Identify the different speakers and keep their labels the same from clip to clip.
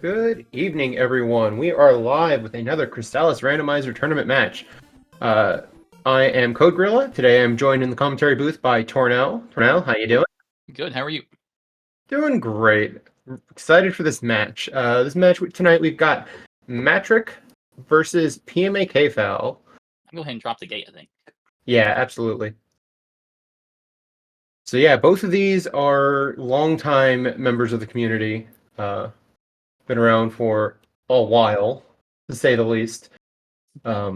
Speaker 1: Good evening, everyone. We are live with another Crystalis Randomizer tournament match. I am Code Gorilla. Today I'm joined in the commentary booth by Tornell. Tornell, how you doing?
Speaker 2: Good, how are you?
Speaker 1: Doing great. Excited for this match. This match tonight we've got Matric versus PMAkfal.
Speaker 2: I'll go ahead and drop the gate, I think.
Speaker 1: Yeah, absolutely. So yeah, both of these are longtime members of the community. Been around for a while, to say the least. Yeah,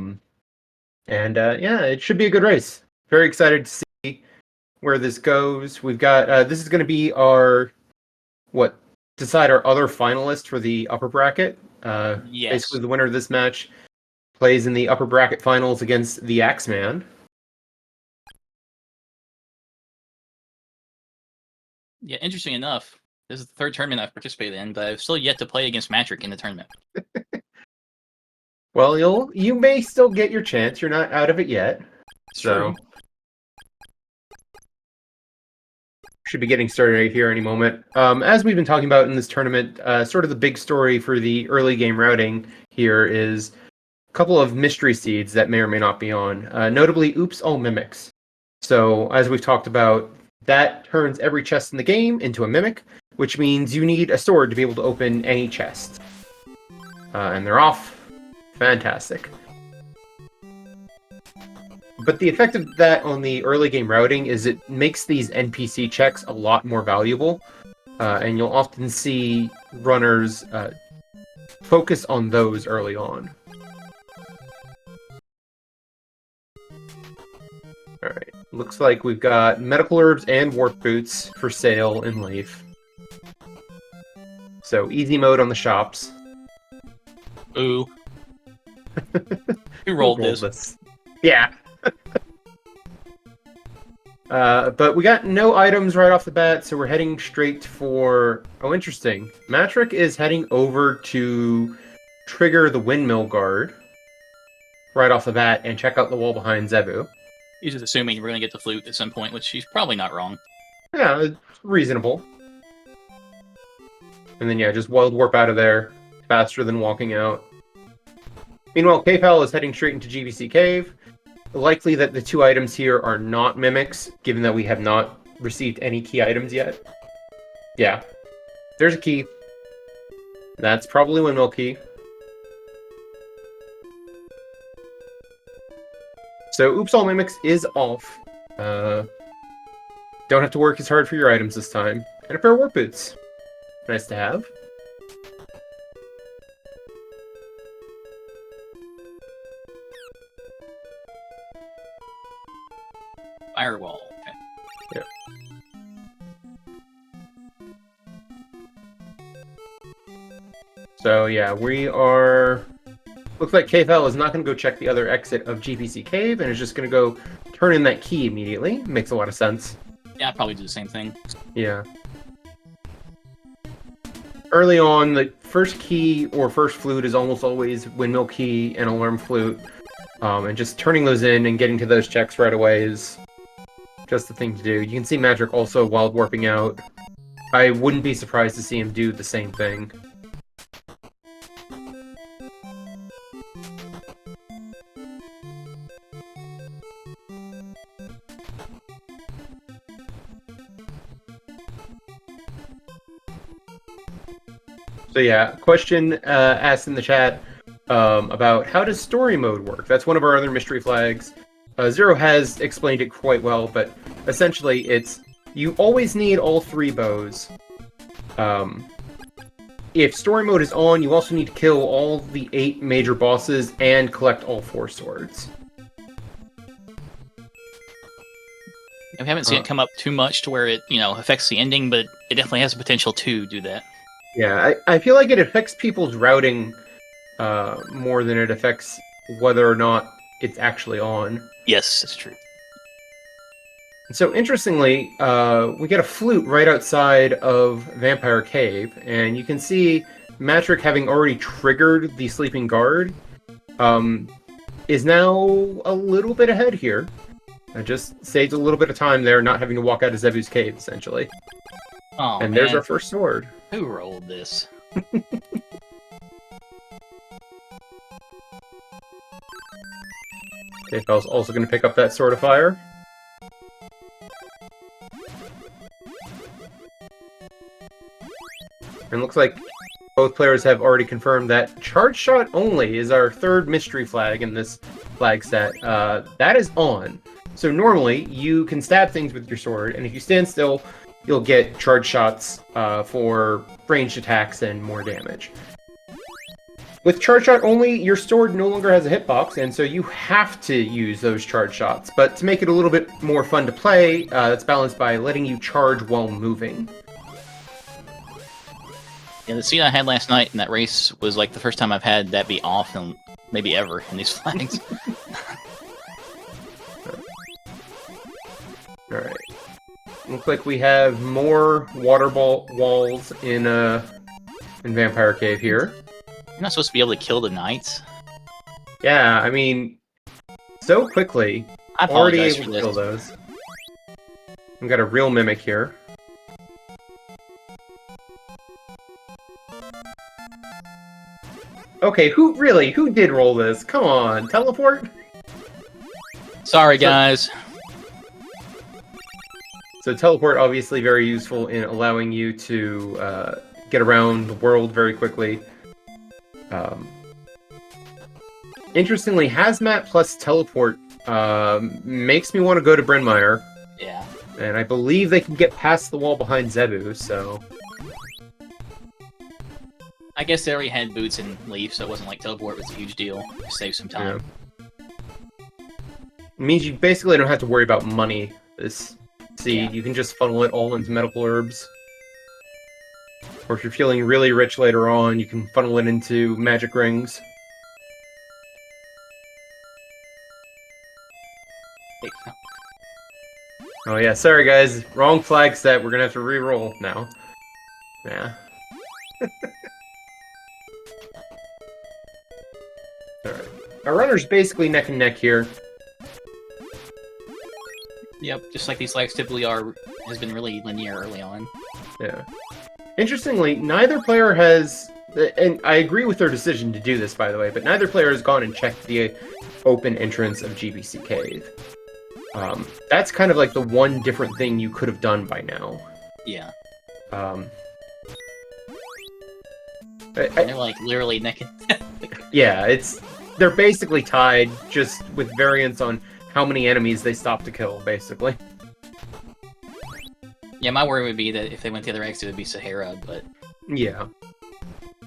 Speaker 1: it should be a good race. Very excited to see where this goes. We've got this is going to be our decide our other finalist for the upper bracket.
Speaker 2: Yes.
Speaker 1: Basically, the winner of this match plays in the upper bracket finals against the Axeman.
Speaker 2: Yeah, interesting enough, this is the third tournament I've participated in, but I've still yet to play against Matric in the tournament.
Speaker 1: Well, you may still get your chance. You're not out of it yet.
Speaker 2: It's true.
Speaker 1: Should be getting started right here any moment. As we've been talking about in this tournament, sort of the big story for the early game routing here is a couple of mystery seeds that may or may not be on. Notably, Oops All Mimics. So, as we've talked about, that turns every chest in the game into a mimic, which means you need a sword to be able to open any chest. And they're off. Fantastic. But the effect of that on the early game routing is it makes these NPC checks a lot more valuable, and you'll often see runners focus on those early on. Alright, looks like we've got medical herbs and warp boots for sale in Leaf. So, easy mode on the shops.
Speaker 2: Ooh. Who rolled this?
Speaker 1: Yeah. But we got no items right off the bat, so we're heading straight for... Oh, interesting. Matric is heading over to trigger the windmill guard right off the bat and check out the wall behind Zebu.
Speaker 2: He's just assuming we're going to get the flute at some point, which he's probably not wrong.
Speaker 1: Yeah, it's reasonable. And then, yeah, just wild warp out of there faster than walking out. Meanwhile, Kfal is heading straight into GVC Cave. Likely that the two items here are not mimics, given that we have not received any key items yet. Yeah. There's a key. That's probably windmill key. So, Oops All Mimics is off. Don't have to work as hard for your items this time. And a pair of warp boots. Nice to have.
Speaker 2: Firewall. Okay.
Speaker 1: Yep. So yeah, we are... Looks like Kfal is not going to go check the other exit of GPC Cave, and is just going to go turn in that key immediately. Makes a lot of sense.
Speaker 2: Yeah, I'll probably do the same thing.
Speaker 1: Yeah. Early on, the first key or first flute is almost always windmill key and alarm flute. And just turning those in and getting to those checks right away is just the thing to do. You can see Matric also wild warping out. I wouldn't be surprised to see him do the same thing. So yeah, question asked in the chat about how does story mode work? That's one of our other mystery flags. Zero has explained it quite well, but essentially it's you always need all three bows. If story mode is on, you also need to kill all the 8 major bosses and collect all 4 swords.
Speaker 2: We haven't seen it come up too much to where it, affects the ending, but it definitely has the potential to do that.
Speaker 1: Yeah, I feel like it affects people's routing more than it affects whether or not it's actually on.
Speaker 2: Yes, that's true.
Speaker 1: And so, interestingly, we get a flute right outside of Vampire Cave, and you can see Matric, having already triggered the Sleeping Guard, is now a little bit ahead here. It just saves a little bit of time there, not having to walk out of Zebu's cave, essentially.
Speaker 2: Oh,
Speaker 1: and
Speaker 2: man.
Speaker 1: There's our first sword.
Speaker 2: Who rolled this?
Speaker 1: PMAkfal's also going to pick up that Sword of Fire. And looks like both players have already confirmed that Charge Shot only is our third mystery flag in this flag set. That is on. So normally, you can stab things with your sword, and if you stand still, you'll get charge shots for ranged attacks and more damage. With Charge Shot only, your sword no longer has a hitbox, and so you have to use those charge shots. But to make it a little bit more fun to play, that's balanced by letting you charge while moving.
Speaker 2: Yeah, the scene I had last night in that race was like the first time I've had that be off and maybe ever in these flags.
Speaker 1: Alright. Looks like we have more water walls in Vampire Cave here.
Speaker 2: You're not supposed to be able to kill the knights.
Speaker 1: Yeah, I mean, so quickly.
Speaker 2: I
Speaker 1: Already
Speaker 2: apologize
Speaker 1: able
Speaker 2: for
Speaker 1: to kill
Speaker 2: this.
Speaker 1: those. We've got a real mimic here. Okay, who did roll this? Come on, teleport?
Speaker 2: Sorry, guys.
Speaker 1: So teleport, obviously very useful in allowing you to get around the world very quickly. Interestingly, Hazmat plus teleport makes me want to go to Bryn Mawr.
Speaker 2: Yeah.
Speaker 1: And I believe they can get past the wall behind Zebu, so...
Speaker 2: I guess they already had boots and leaf, so it wasn't like teleport was a huge deal. Just save some time.
Speaker 1: Yeah. It means you basically don't have to worry about money this seed.
Speaker 2: Yeah.
Speaker 1: You can just funnel it all into medical herbs. Or if you're feeling really rich later on, you can funnel it into magic rings. Oh yeah, sorry guys, wrong flag set. We're gonna have to re-roll now. Yeah. Alright. Our runner's basically neck and neck here.
Speaker 2: Yep, just like these flags typically are, has been really linear early on.
Speaker 1: Yeah. Interestingly, neither player has, and I agree with their decision to do this, by the way, but neither player has gone and checked the open entrance of GBC Cave. That's kind of like the one different thing you could have done by now.
Speaker 2: Yeah.
Speaker 1: They're
Speaker 2: like literally neck and
Speaker 1: yeah, they're basically tied, just with variance on how many enemies they stop to kill, basically.
Speaker 2: Yeah, my worry would be that if they went the other exit, it would be Sahara, but...
Speaker 1: Yeah.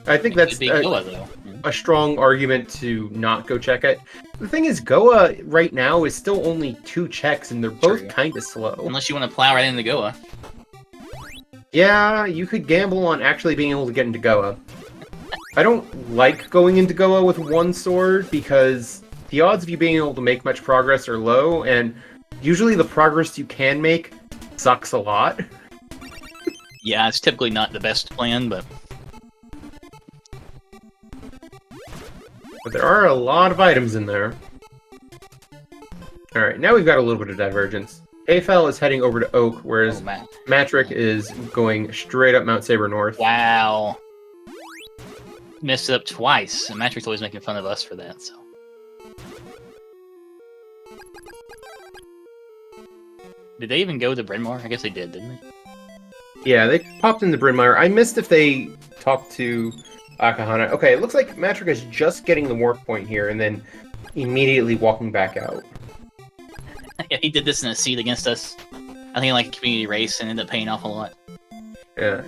Speaker 1: I think that's
Speaker 2: Goa, though.
Speaker 1: A strong argument to not go check it. The thing is, Goa right now is still only 2 checks, and they're both kind of slow.
Speaker 2: Unless you want to plow right into Goa.
Speaker 1: Yeah, you could gamble on actually being able to get into Goa. I don't like going into Goa with one sword, because the odds of you being able to make much progress are low, and usually the progress you can make sucks a lot.
Speaker 2: Yeah, it's typically not the best plan, but
Speaker 1: there are a lot of items in there. Alright, now we've got a little bit of divergence. PMAkfal is heading over to Oak, whereas Matrick is going straight up Mount Saber North.
Speaker 2: Wow. Messed it up twice, and Matrick's always making fun of us for that, so... Did they even go to Bryn Mawr? I guess they did, didn't they?
Speaker 1: Yeah, they popped into Bryn Mawr. I missed if they talked to Akahana. Okay, it looks like Matrick is just getting the warp point here, and then immediately walking back out.
Speaker 2: Yeah, he did this in a seed against us. I think like a community race, and ended up paying off a lot.
Speaker 1: Yeah,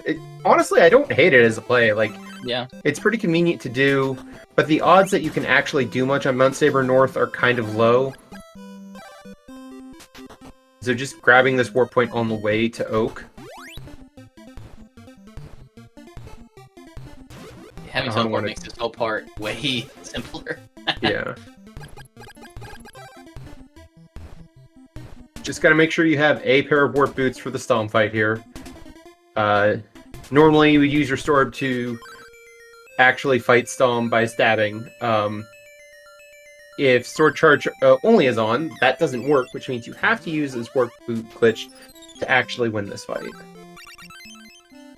Speaker 1: honestly, I don't hate it as a play. Like,
Speaker 2: yeah,
Speaker 1: it's pretty convenient to do, but the odds that you can actually do much on Mount Saber North are kind of low. So just grabbing this warp point on the way to Oak.
Speaker 2: Having teleport makes this whole part way simpler.
Speaker 1: Yeah. Just gotta make sure you have a pair of warp boots for the Stomp fight here. Normally you would use your Storm to actually fight Stomp by stabbing. If Sword Charge only is on, that doesn't work, which means you have to use this warp boot glitch to actually win this fight.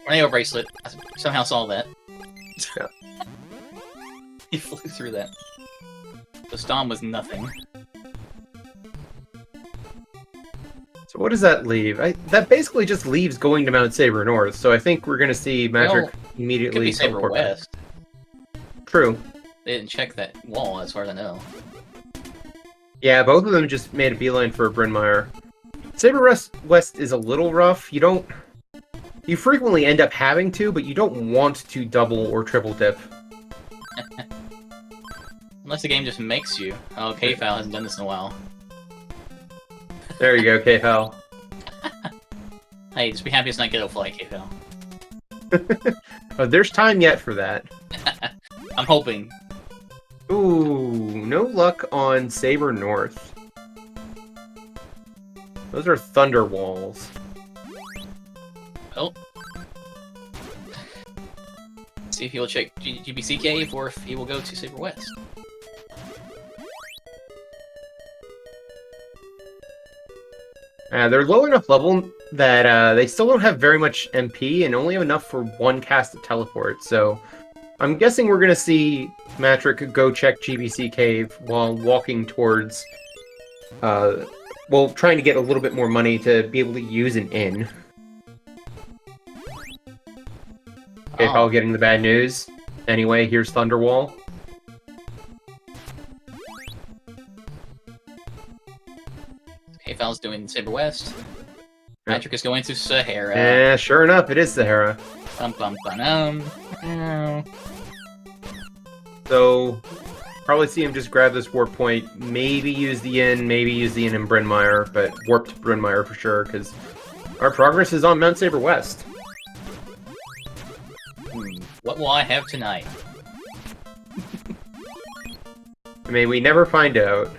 Speaker 2: Tornado bracelet. I somehow saw that.
Speaker 1: Yeah.
Speaker 2: He flew through that. The Stomp was nothing.
Speaker 1: So what does that leave? That basically just leaves going to Mount Saber North, so I think we're going to see Magic
Speaker 2: Well,
Speaker 1: immediately
Speaker 2: Could be Saber
Speaker 1: teleport back.
Speaker 2: West.
Speaker 1: True.
Speaker 2: They didn't check that wall, as far as I know.
Speaker 1: Yeah, both of them just made a beeline for Bryn Mawr. Saber West is a little rough. You frequently end up having to, but you don't want to double or triple dip.
Speaker 2: Unless the game just makes you. Oh, KFal hasn't done this in a while.
Speaker 1: There you go, KFal.
Speaker 2: Hey, just be happy it's not Ghetto Fly, KFal.
Speaker 1: Oh, there's time yet for that.
Speaker 2: I'm hoping.
Speaker 1: Ooh, no luck on Saber North. Those are Thunder Walls.
Speaker 2: Oh. See if he will check GBC Cave or if he will go to Saber West.
Speaker 1: They're low enough level that they still don't have very much MP and only have enough for one cast of teleport, so I'm guessing we're going to see Matrick go check GBC Cave while walking towards, well, trying to get a little bit more money to be able to use an inn. Okay, Paul getting the bad news. Anyway, here's Thunderwall.
Speaker 2: KFal's doing Saber West. Patrick is going to Sahara.
Speaker 1: Sure enough, it is Sahara. So, probably see him just grab this warp point, maybe use the inn in Bryn Mawr, but warp to Bryn Mawr for sure, because our progress is on Mount Saber West.
Speaker 2: What will I have tonight?
Speaker 1: May we never find out.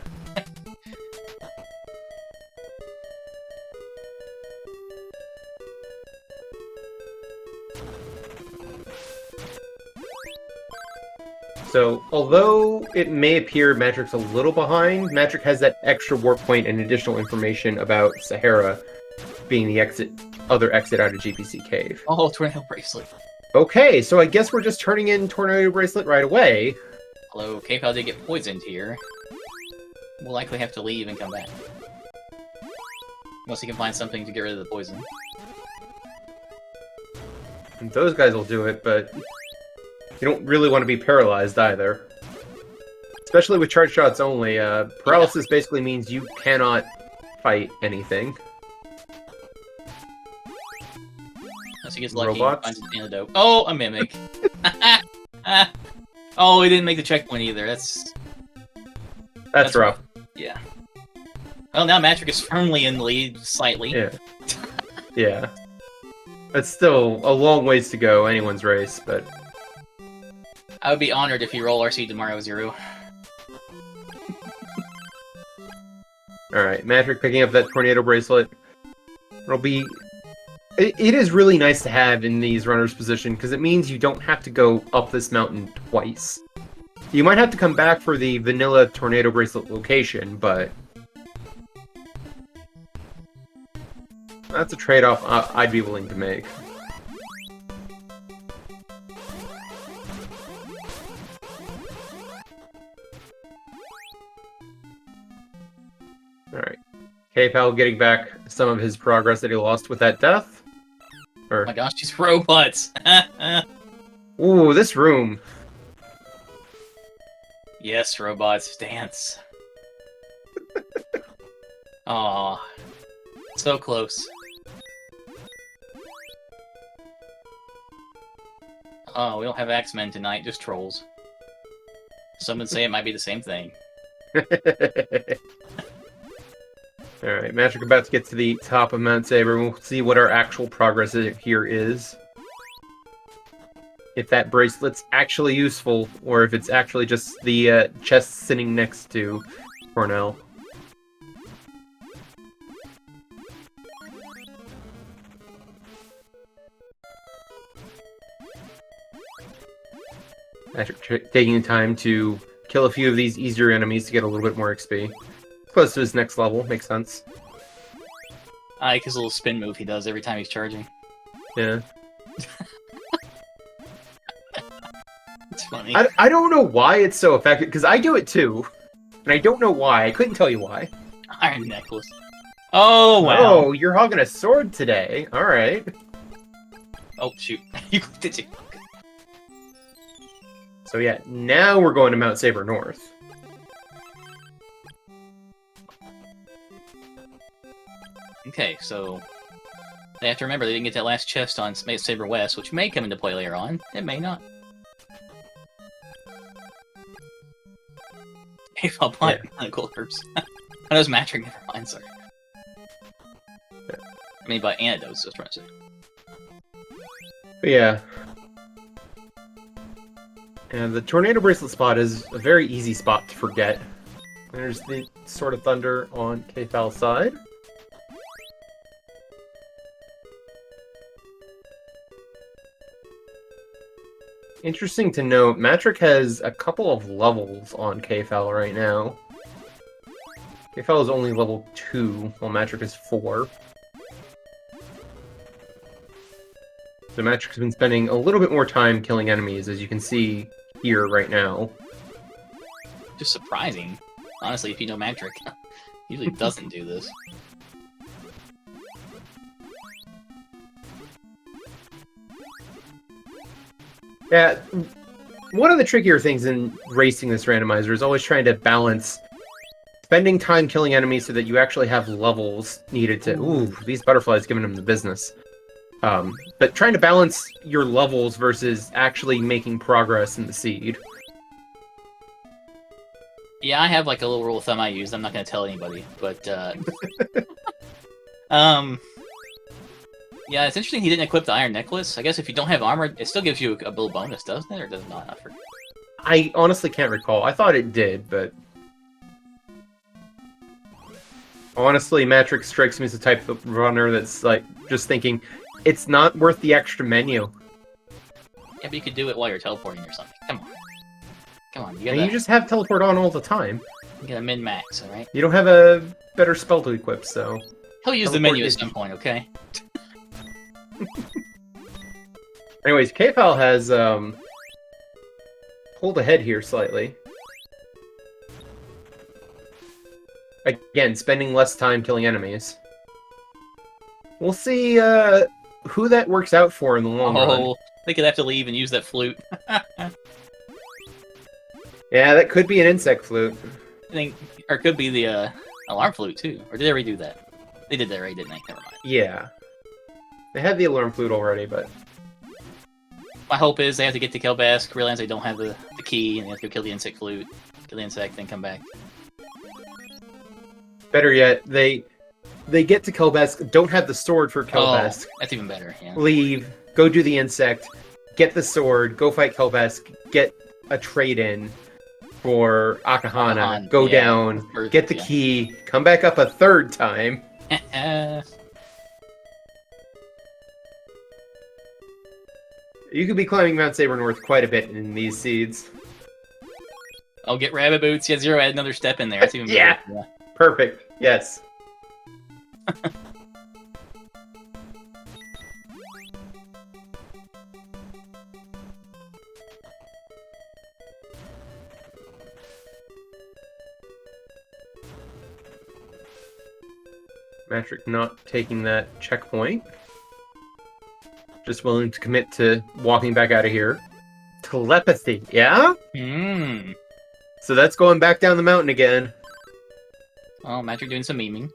Speaker 1: So, although it may appear Matrix's a little behind, Matrix has that extra warp point and additional information about Sahara being the other exit out of GPC Cave.
Speaker 2: Oh, Tornado Bracelet.
Speaker 1: Okay, so I guess we're just turning in Tornado Bracelet right away.
Speaker 2: Although KFal did get poisoned here. We'll likely have to leave and come back. Unless he can find something to get rid of the poison.
Speaker 1: And those guys will do it, but you don't really want to be paralyzed either. Especially with charge shots only. Paralysis basically means you cannot fight anything.
Speaker 2: Unless he gets lucky
Speaker 1: Robots?
Speaker 2: and finds an antidote. Oh, a Mimic! Oh, he didn't make the checkpoint either.
Speaker 1: That's rough.
Speaker 2: Yeah. Well, now Matrick is firmly in the lead, slightly.
Speaker 1: Yeah. Yeah. That's still a long ways to go, anyone's race, but...
Speaker 2: I would be honored if you roll RC tomorrow, Zero.
Speaker 1: Alright, Matrick picking up that Tornado Bracelet. It'll be... It is really nice to have in these runners' position, because it means you don't have to go up this mountain twice. You might have to come back for the vanilla Tornado Bracelet location, but... that's a trade-off I'd be willing to make. Alright. KFal getting back some of his progress that he lost with that death.
Speaker 2: Oh my gosh, these robots!
Speaker 1: Ooh, this room.
Speaker 2: Yes, robots, dance. Aw. So close. Oh, we don't have X-Men tonight, just trolls. Some would say it might be the same thing.
Speaker 1: Alright, Matrick about to get to the top of Mount Saber. We'll see what our actual progress here is. If that bracelet's actually useful, or if it's actually just the chest sitting next to Cornell. Matrick taking the time to kill a few of these easier enemies to get a little bit more XP. Close to his next level, makes sense.
Speaker 2: I like his little spin move he does every time he's charging.
Speaker 1: Yeah.
Speaker 2: It's funny.
Speaker 1: I don't know why it's so effective, because I do it too. And I don't know why. I couldn't tell you why.
Speaker 2: Iron Necklace. Oh, wow.
Speaker 1: Oh, you're hogging a sword today. All right.
Speaker 2: Oh, shoot. You did you?
Speaker 1: So yeah, now we're going to Mount Saber North.
Speaker 2: Okay, so they have to remember they didn't get that last chest on Saber West, which may come into play later on. It may not. Hey, I'll buy cool herbs. Oh, that was Matric, never mind, sorry. I mean, by antidotes, I was trying to say.
Speaker 1: But yeah. And the Tornado Bracelet spot is a very easy spot to forget. There's the Sword of Thunder on PMAkfal's side. Interesting to note, Matric has a couple of levels on PMAkfal right now. PMAkfal is only level 2, while Matric is 4. So Matric's been spending a little bit more time killing enemies, as you can see here right now.
Speaker 2: Just surprising. Honestly, if you know Matric, usually doesn't do this.
Speaker 1: Yeah, one of the trickier things in racing this randomizer is always trying to balance spending time killing enemies so that you actually have levels needed to... Ooh, these butterflies giving them the business. But trying to balance your levels versus actually making progress in the seed.
Speaker 2: Yeah, I have like a little rule of thumb I use. I'm not going to tell anybody, but yeah, it's interesting he didn't equip the Iron Necklace. I guess if you don't have armor, it still gives you a little bonus, doesn't it? Or does it not? I forget.
Speaker 1: I honestly can't recall. I thought it did, but... Honestly, Matrix strikes me as the type of runner that's, like, just thinking, it's not worth the extra menu.
Speaker 2: Yeah, but you could do it while you're teleporting or something. Come on. Come on,
Speaker 1: And you just have teleport on all the time.
Speaker 2: You got a min-max, alright?
Speaker 1: You don't have a better spell to equip, so...
Speaker 2: He'll use the menu at some point, okay?
Speaker 1: Anyways, PMAkfal has, pulled ahead here slightly. Again, spending less time killing enemies. We'll see, who that works out for in the long run.
Speaker 2: They could have to leave and use that flute.
Speaker 1: Yeah, that could be an insect flute.
Speaker 2: I think, or it could be the, alarm flute, too. Or did they redo that? They did that right, didn't they? Never mind.
Speaker 1: Yeah. They had the alarm flute already, but...
Speaker 2: My hope is they have to get to Kelbask, realize they don't have the key, and they have to go kill the insect flute, kill the insect, then come back.
Speaker 1: Better yet, they get to Kelbask, don't have the sword for Kelbask.
Speaker 2: Oh, that's even better, yeah.
Speaker 1: Leave, go do the insect, get the sword, go fight Kelbask, get a trade-in for Akahana, go down, get the key, come back up a third time. You could be climbing Mount Saber North quite a bit in these seeds.
Speaker 2: Oh, get rabbit boots. Yeah, Zero add another step in there. That's even better.
Speaker 1: Yeah. Perfect. Yes. Matric not taking that checkpoint. Just willing to commit to walking back out of here. Telepathy, yeah?
Speaker 2: Hmm.
Speaker 1: So that's going back down the mountain again.
Speaker 2: Oh, Matric doing some memeing.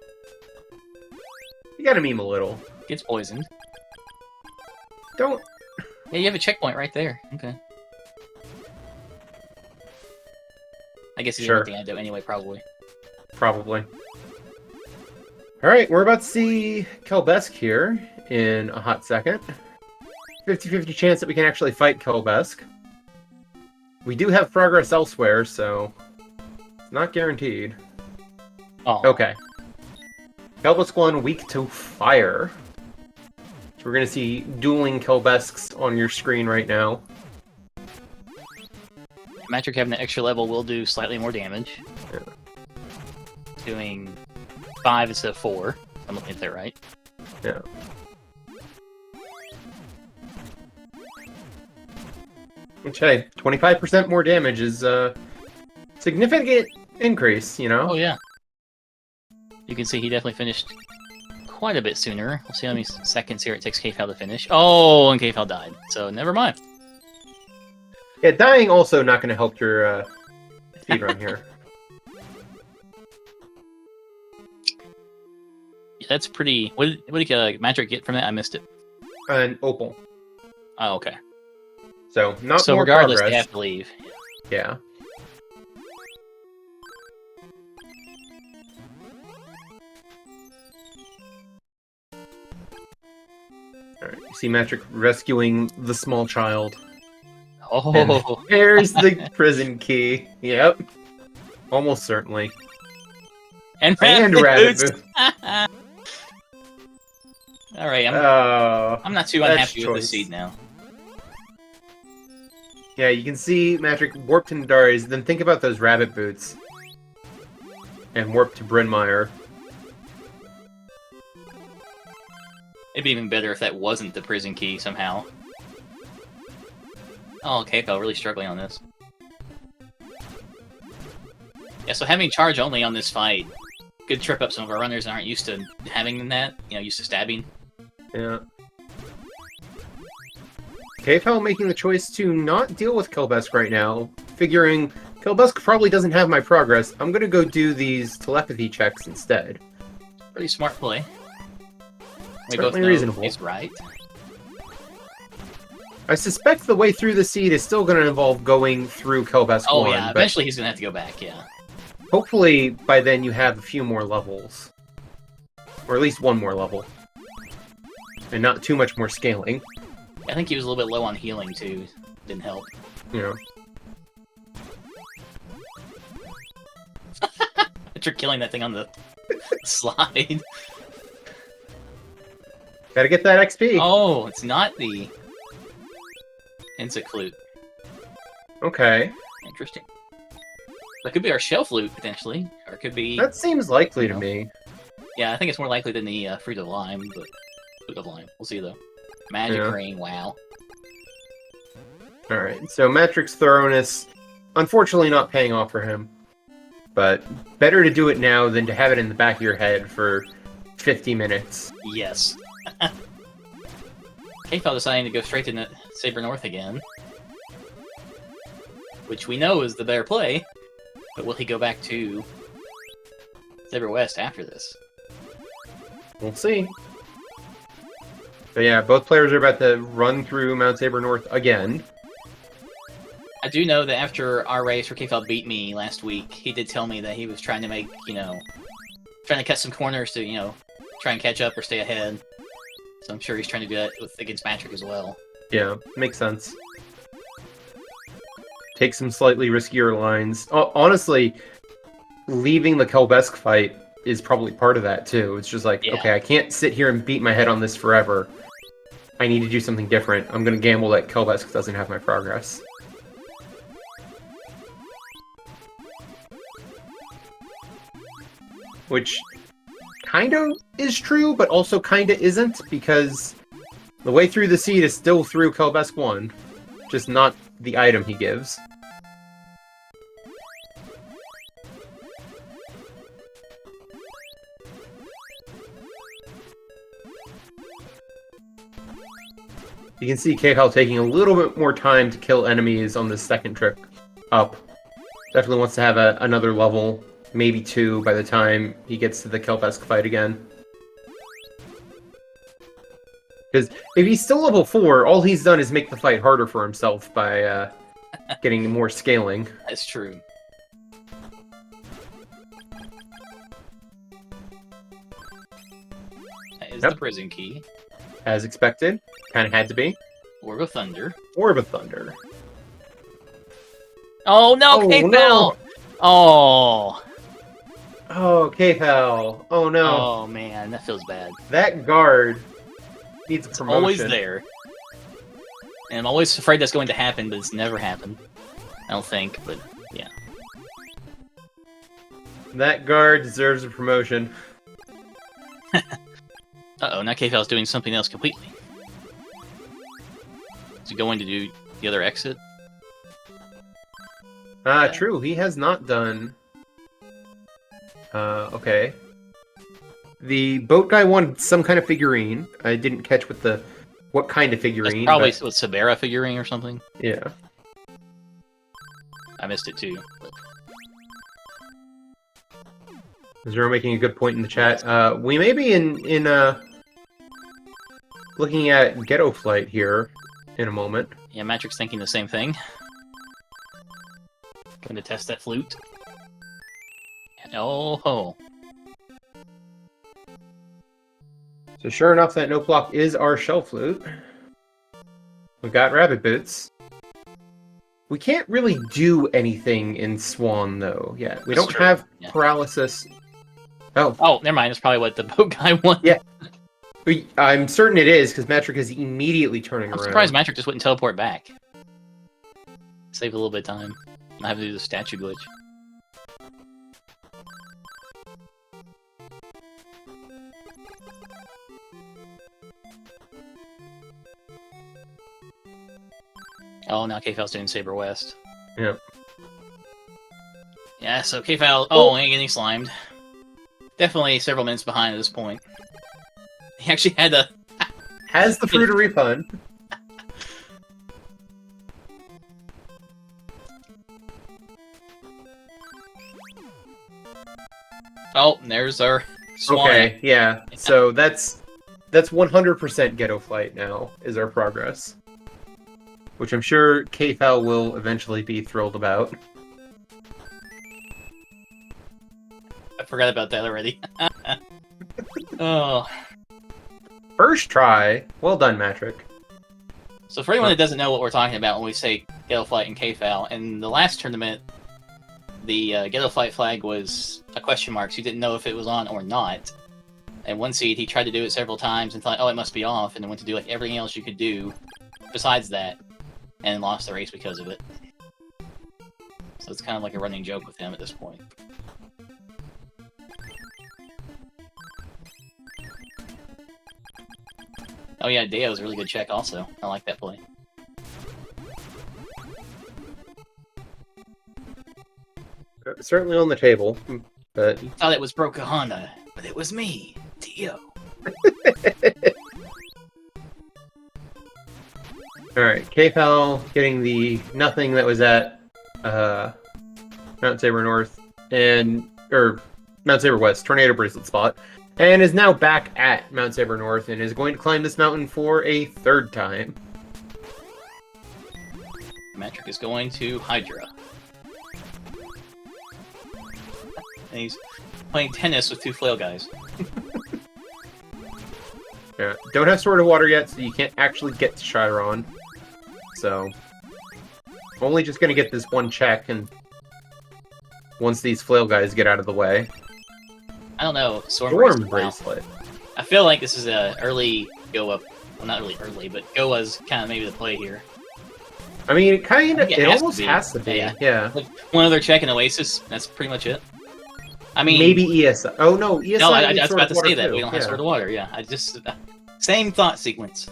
Speaker 1: You gotta meme a little.
Speaker 2: Gets poisoned.
Speaker 1: Don't...
Speaker 2: Yeah, you have a checkpoint right there. Okay. I guess he's
Speaker 1: Sure.
Speaker 2: the antidote anyway, probably.
Speaker 1: Probably. Alright, we're about to see Kelbask here in a hot second. 50-50 chance that we can actually fight Kelbask. We do have progress elsewhere, so it's not guaranteed.
Speaker 2: Oh.
Speaker 1: Okay. Kelbask 1, weak to fire. So we're going to see dueling Kelbasks on your screen right now.
Speaker 2: Matric having an extra level will do slightly more damage.
Speaker 1: Yeah.
Speaker 2: Doing 5 instead of 4. I'm looking at that right.
Speaker 1: Yeah. Which, hey, 25% more damage is a significant increase, you know?
Speaker 2: Oh, yeah. You can see he definitely finished quite a bit sooner. We'll see how many seconds here it takes KFal to finish. Oh, and KFal died. So never mind.
Speaker 1: Yeah, dying also not going to help your speedrun here.
Speaker 2: Yeah, that's pretty... What did Magic get from that? I missed it.
Speaker 1: An opal.
Speaker 2: Oh, okay.
Speaker 1: So, not
Speaker 2: so
Speaker 1: more
Speaker 2: regardless,
Speaker 1: progress.
Speaker 2: they have to leave.
Speaker 1: Yeah. Alright, you see Matrick rescuing the small child.
Speaker 2: Oh,
Speaker 1: And there's the prison key. Yep. Almost certainly.
Speaker 2: and
Speaker 1: And
Speaker 2: rabbit
Speaker 1: rabbit
Speaker 2: boots.
Speaker 1: boots.
Speaker 2: All right,
Speaker 1: Oh,
Speaker 2: I'm not too
Speaker 1: that's
Speaker 2: unhappy with this
Speaker 1: choice.
Speaker 2: seed now.
Speaker 1: Yeah, you can see Matrick warped to Nadaris, then think about those rabbit boots. And warp to Bryn Mawr.
Speaker 2: It'd be even better if that wasn't the prison key somehow. Oh, KFL really struggling on this. Yeah, so having charge only on this fight could trip up some of our runners that aren't used to having that, used to stabbing.
Speaker 1: Yeah. KFL making the choice to not deal with Kelbesk right now, figuring Kelbesk probably doesn't have my progress. I'm gonna go do these telepathy checks instead.
Speaker 2: Pretty smart play. We
Speaker 1: Certainly
Speaker 2: both know
Speaker 1: reasonable.
Speaker 2: he's right.
Speaker 1: I suspect the way through the seed is still going to involve going through Kelbesk 1.
Speaker 2: Yeah,
Speaker 1: but
Speaker 2: eventually he's gonna have to go back, yeah.
Speaker 1: hopefully by then you have a few more levels. Or at least one more level. And not too much more scaling.
Speaker 2: I think he was a little bit low on healing, too. Didn't help.
Speaker 1: Yeah.
Speaker 2: But you're killing that thing on the slide.
Speaker 1: Gotta get that XP.
Speaker 2: Oh, it's not the insect flute.
Speaker 1: Okay.
Speaker 2: Interesting. That could be our shell flute, potentially. Or it could be...
Speaker 1: That seems likely to
Speaker 2: No.
Speaker 1: me.
Speaker 2: Yeah, I think it's more likely than the fruit of lime, but... Fruit of lime. We'll see, though. Magic
Speaker 1: Yeah.
Speaker 2: ring, wow.
Speaker 1: Alright, so Matrick's thoroughness, unfortunately not paying off for him. But better to do it now than to have it in the back of your head for 50 minutes.
Speaker 2: Yes. KFL deciding to go straight to Saber North again. Which we know is the better play. But will he go back to Saber West after this?
Speaker 1: We'll see. But yeah, both players are about to run through Mount Saber North again.
Speaker 2: I do know that after our race where KFL beat me last week, he did tell me that he was trying to make, trying to cut some corners to, try and catch up or stay ahead. So I'm sure he's trying to do that against Matrick as well.
Speaker 1: Yeah, makes sense. Take some slightly riskier lines. Honestly, leaving the Kelbesk fight is probably part of that too. It's just like,
Speaker 2: Yeah.
Speaker 1: okay, I can't sit here and beat my head on this forever. I need to do something different. I'm gonna gamble that Kelbesk doesn't have my progress. Which kind of is true, but also kind of isn't, because the way through the seed is still through Kelbesk 1, just not the item he gives. You can see KFL taking a little bit more time to kill enemies on this second trip up. Definitely wants to have another level, maybe 2, by the time he gets to the Kelbesk fight again. Because if he's still level 4, all he's done is make the fight harder for himself by getting more scaling.
Speaker 2: That's true. That is
Speaker 1: Yep.
Speaker 2: the prison key.
Speaker 1: As expected. Kind of had to be.
Speaker 2: Orb of Thunder.
Speaker 1: Orb of Thunder.
Speaker 2: Oh no,
Speaker 1: Oh,
Speaker 2: KFL!
Speaker 1: no.
Speaker 2: Oh!
Speaker 1: Oh, KFL. Oh no.
Speaker 2: Oh man, that feels bad.
Speaker 1: That guard needs a promotion.
Speaker 2: Always there. And I'm always afraid that's going to happen, but it's never happened. I don't think, but yeah.
Speaker 1: That guard deserves a promotion.
Speaker 2: Uh-oh, now KFL's doing something else completely. Is he going to do the other exit?
Speaker 1: True, he has not done... okay. The boat guy wanted some kind of figurine. I didn't catch what kind of
Speaker 2: That's
Speaker 1: figurine.
Speaker 2: probably
Speaker 1: but,
Speaker 2: with Sabera figurine or something.
Speaker 1: yeah.
Speaker 2: I missed it too.
Speaker 1: Zero making a good point in the chat. We may be in looking at Ghetto Flight here in a moment.
Speaker 2: Yeah, Matrix's thinking the same thing. Going to test that flute. Oh ho!
Speaker 1: So sure enough, that note block is our shell flute. We got rabbit boots. We can't really do anything in Swan though yet. We
Speaker 2: That's
Speaker 1: don't
Speaker 2: true.
Speaker 1: have
Speaker 2: Yeah.
Speaker 1: paralysis. Oh,
Speaker 2: Oh, never mind. That's probably what the boat guy wanted.
Speaker 1: Yeah. I'm certain it is because Metric is immediately turning
Speaker 2: I'm
Speaker 1: around.
Speaker 2: surprised Matrix just wouldn't teleport back. Save a little bit of time. I have to do the statue glitch. Oh, now K-Fal's doing Saber West.
Speaker 1: Yeah.
Speaker 2: Yeah, so K-Fal... Oh, ain't getting slimed. Definitely several minutes behind at this point. He actually had a...
Speaker 1: Has the fruit a refund?
Speaker 2: Oh, there's our swan.
Speaker 1: Okay, yeah. So that's 100% Ghetto Flight now, is our progress. Which I'm sure K-Fal will eventually be thrilled about.
Speaker 2: I forgot about that already. Oh.
Speaker 1: First try. Well done, Matric.
Speaker 2: So for anyone that doesn't know what we're talking about when we say Ghetto Flight and K-Fal, in the last tournament, the Ghetto Flight flag was a question mark, so you didn't know if it was on or not. And one seed, he tried to do it several times and thought, oh, it must be off, and then went to do like everything else you could do besides that, and lost the race because of it. So it's kind of like a running joke with him at this point. Oh yeah, Deo's a really good check also. I like that play.
Speaker 1: Certainly on the table, but...
Speaker 2: He thought it was Brokahana, but it was me, Deo.
Speaker 1: Alright, K-Fal getting the nothing that was at Mount Saber North, or Mount Saber West, Tornado Bracelet spot, and is now back at Mount Saber North and is going to climb this mountain for a third time.
Speaker 2: Metric is going to Hydra. And he's playing tennis with two flail guys.
Speaker 1: Yeah, don't have Sword of Water yet, so you can't actually get to Chiron. So, only just gonna get this one check, and once these flail guys get out of the way.
Speaker 2: I don't know.
Speaker 1: Storm Bracelet.
Speaker 2: I feel like this is a early Goa. Well, not really early, but Goa's kind of maybe the play here.
Speaker 1: I mean, it kind of, it
Speaker 2: has
Speaker 1: almost
Speaker 2: to be.
Speaker 1: has to be,
Speaker 2: Yeah.
Speaker 1: yeah.
Speaker 2: Like one other check in Oasis. That's pretty much it. I mean,
Speaker 1: Maybe ESI. Oh no, ESI.
Speaker 2: no, I
Speaker 1: needs
Speaker 2: was
Speaker 1: Sword
Speaker 2: about
Speaker 1: of
Speaker 2: to say
Speaker 1: Water
Speaker 2: that
Speaker 1: too.
Speaker 2: we don't have Sword of Water. Yeah, I just same thought sequence.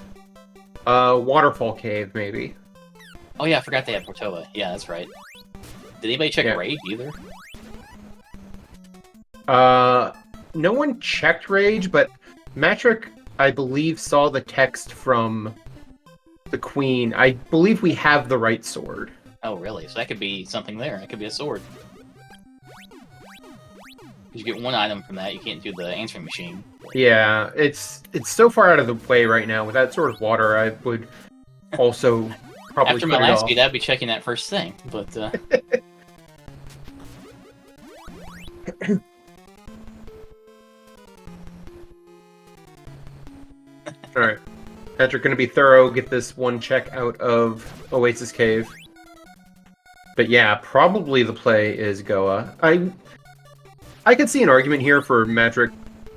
Speaker 1: Waterfall Cave, maybe.
Speaker 2: Oh yeah, I forgot they had Portoa. Yeah, that's right. Did anybody check
Speaker 1: Yeah.
Speaker 2: Rage either?
Speaker 1: No one checked Rage, but Matric, I believe, saw the text from the Queen. I believe we have the right sword.
Speaker 2: Oh really? So that could be something there. That could be a sword. You get one item from that. You can't do the answering machine.
Speaker 1: Yeah, it's so far out of the way right now. With that Sword of Water, I would also probably
Speaker 2: After
Speaker 1: put
Speaker 2: my
Speaker 1: it
Speaker 2: last
Speaker 1: off.
Speaker 2: beat, I'd be checking that first thing. But
Speaker 1: Alright. Patrick gonna be thorough, get this one check out of Oasis Cave. But yeah, probably the play is Goa. I could see an argument here for Matric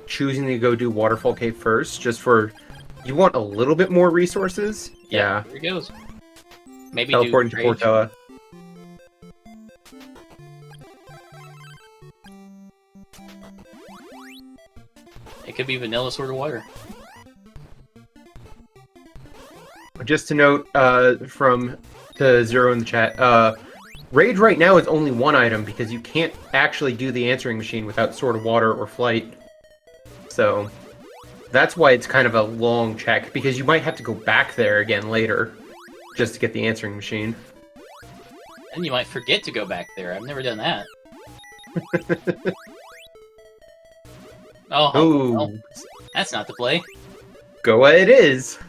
Speaker 1: choosing to go do Waterfall Cave first, just for... You want a little bit more resources? Yeah.
Speaker 2: Here he goes. Maybe
Speaker 1: Teleporting to
Speaker 2: do Rage.
Speaker 1: Portoa.
Speaker 2: It could be Vanilla Sword of Water.
Speaker 1: Just to note, to Zero in the chat, Rage right now is only one item because you can't actually do the answering machine without Sword of Water or Flight. So that's why it's kind of a long check, because you might have to go back there again later just to get the answering machine.
Speaker 2: And you might forget to go back there. I've never done that. Oh,
Speaker 1: Ooh.
Speaker 2: well, that's not the play.
Speaker 1: Goa it is!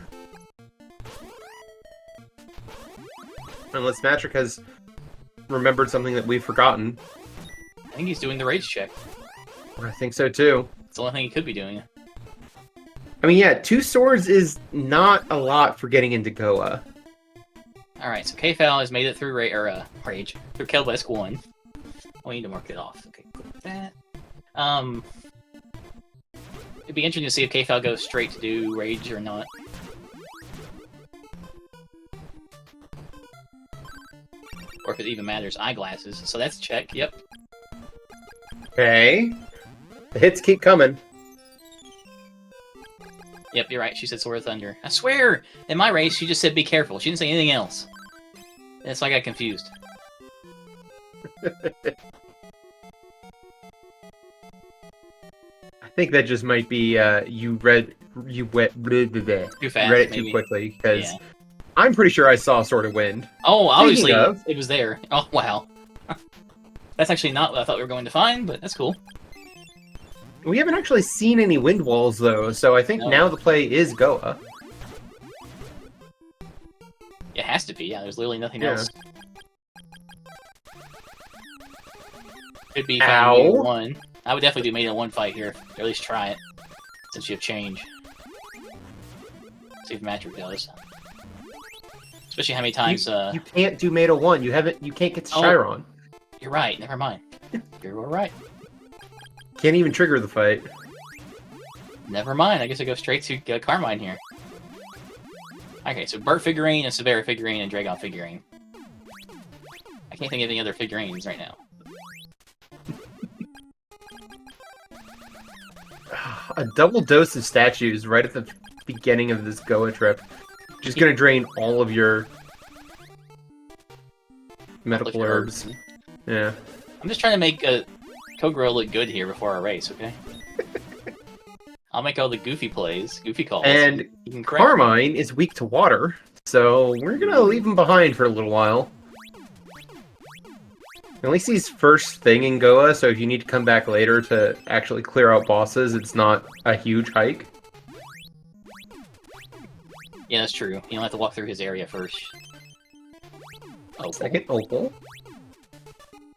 Speaker 1: Unless Matrick has remembered something that we've forgotten.
Speaker 2: I think he's doing the rage check.
Speaker 1: I think so too.
Speaker 2: It's the only thing he could be doing.
Speaker 1: I mean, yeah, 2 swords is not a lot for getting into Goa.
Speaker 2: Alright, so Kfal has made it through Rage. Through Kelbesk 1. We need to mark it off. Okay, click that. It'd be interesting to see if Kfal goes straight to do Rage or not. Or if it even matters. Eyeglasses. So that's a check, yep.
Speaker 1: Okay. The hits keep coming.
Speaker 2: Yep, you're right. She said Sword of Thunder. I swear! In my race, she just said be careful. She didn't say anything else. And so I got confused.
Speaker 1: I think that just might be you read
Speaker 2: Too fast,
Speaker 1: it
Speaker 2: maybe.
Speaker 1: too quickly, because
Speaker 2: Yeah.
Speaker 1: I'm pretty sure I saw Sword of Wind.
Speaker 2: Oh, obviously,
Speaker 1: Speaking of-
Speaker 2: it was there. Oh, wow. That's actually not what I thought we were going to find, but that's cool.
Speaker 1: We haven't actually seen any wind walls though, so I think
Speaker 2: No.
Speaker 1: now the play is Goa.
Speaker 2: It has to be, yeah, there's literally nothing
Speaker 1: Yeah.
Speaker 2: else. Could be
Speaker 1: Ow.
Speaker 2: Meta 1. I would definitely do Meta 1 fight here, or at least try it, since you have change. See if Matrick does. Especially how many times,
Speaker 1: You can't do Meta 1. You can't get to
Speaker 2: Oh.
Speaker 1: Chiron.
Speaker 2: You're right, never mind. You're right.
Speaker 1: Can't even trigger the fight.
Speaker 2: Never mind, I guess I go straight to Carmine here. Okay, so Burt figurine, a Severa figurine, and Dragon figurine. I can't think of any other figurines right now.
Speaker 1: A double dose of statues right at the beginning of this Goa trip. Just gonna drain all of your medical
Speaker 2: Look at
Speaker 1: herbs. Yeah.
Speaker 2: I'm just trying to make Kogoro look good here before our race, okay? I'll make all the goofy plays, goofy calls.
Speaker 1: And
Speaker 2: you can correct me.
Speaker 1: Carmine is weak to water, so we're gonna leave him behind for a little while. At least he's first thing in Goa, so if you need to come back later to actually clear out bosses, it's not a huge hike.
Speaker 2: Yeah, that's true. You don't have to walk through his area first. Oh,
Speaker 1: Second Opal.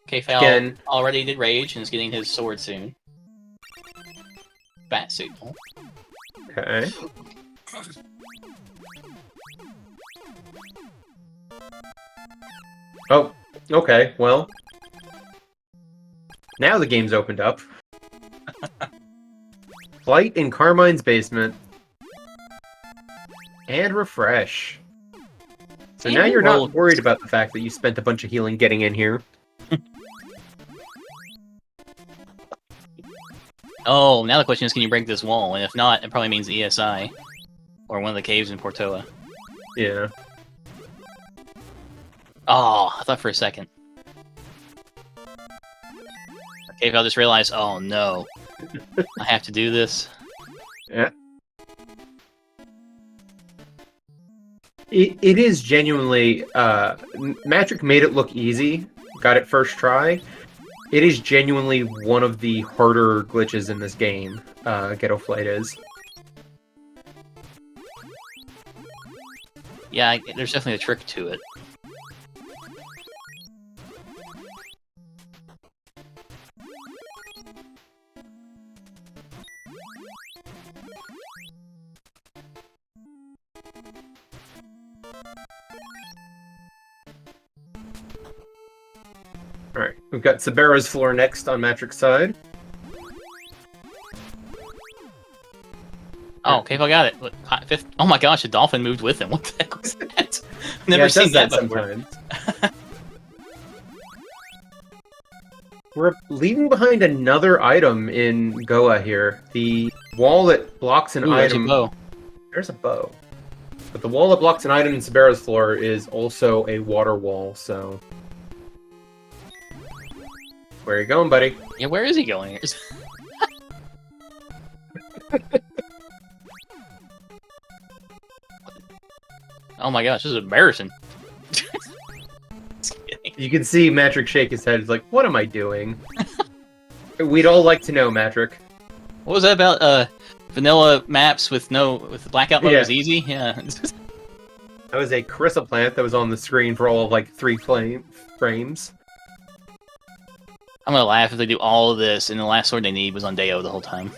Speaker 2: Kfal
Speaker 1: Again.
Speaker 2: already did Rage and is getting his sword soon. Bat signal.
Speaker 1: Okay. Oh, okay, well. Now the game's opened up. Flight in Carmine's basement. And refresh. So
Speaker 2: And
Speaker 1: now you're
Speaker 2: roll-
Speaker 1: not worried about the fact that you spent a bunch of healing getting in here.
Speaker 2: Oh, now the question is, can you break this wall? And if not, it probably means ESI. Or one of the caves in Portoa.
Speaker 1: Yeah.
Speaker 2: Oh, I thought for a second. Okay, I'll just realize, oh no. I have to do this.
Speaker 1: Yeah. It is genuinely, Matrick made it look easy, got it first try. It is genuinely one of the harder glitches in this game, Ghetto Flight is.
Speaker 2: Yeah, there's definitely a trick to it.
Speaker 1: Alright, we've got Sabera's floor next on Matrick's side.
Speaker 2: Oh, okay, I got it. Look, fifth. Oh my gosh, a dolphin moved with him. What the heck was that? Never
Speaker 1: Yeah, it
Speaker 2: seen
Speaker 1: does
Speaker 2: that
Speaker 1: that
Speaker 2: before.
Speaker 1: sometimes. We're leaving behind another item in Goa here. The wall that blocks an
Speaker 2: Ooh, there's a
Speaker 1: item...
Speaker 2: bow.
Speaker 1: There's a bow. But the wall that blocks an item in Sabera's floor is also a water wall, so... Where are you going, buddy?
Speaker 2: Yeah, where is he going? Oh my gosh, this is embarrassing. Just kidding.
Speaker 1: You can see Matrick shake his head. He's like, "What am I doing?" We'd all like to know, Matrick.
Speaker 2: What was that about? Vanilla maps with blackout mode
Speaker 1: Yeah.
Speaker 2: was easy? Yeah.
Speaker 1: That was a Carissa plant that was on the screen for all of like 3 frames.
Speaker 2: I'm gonna laugh if they do all of this and the last sword they need was on Deo the whole time.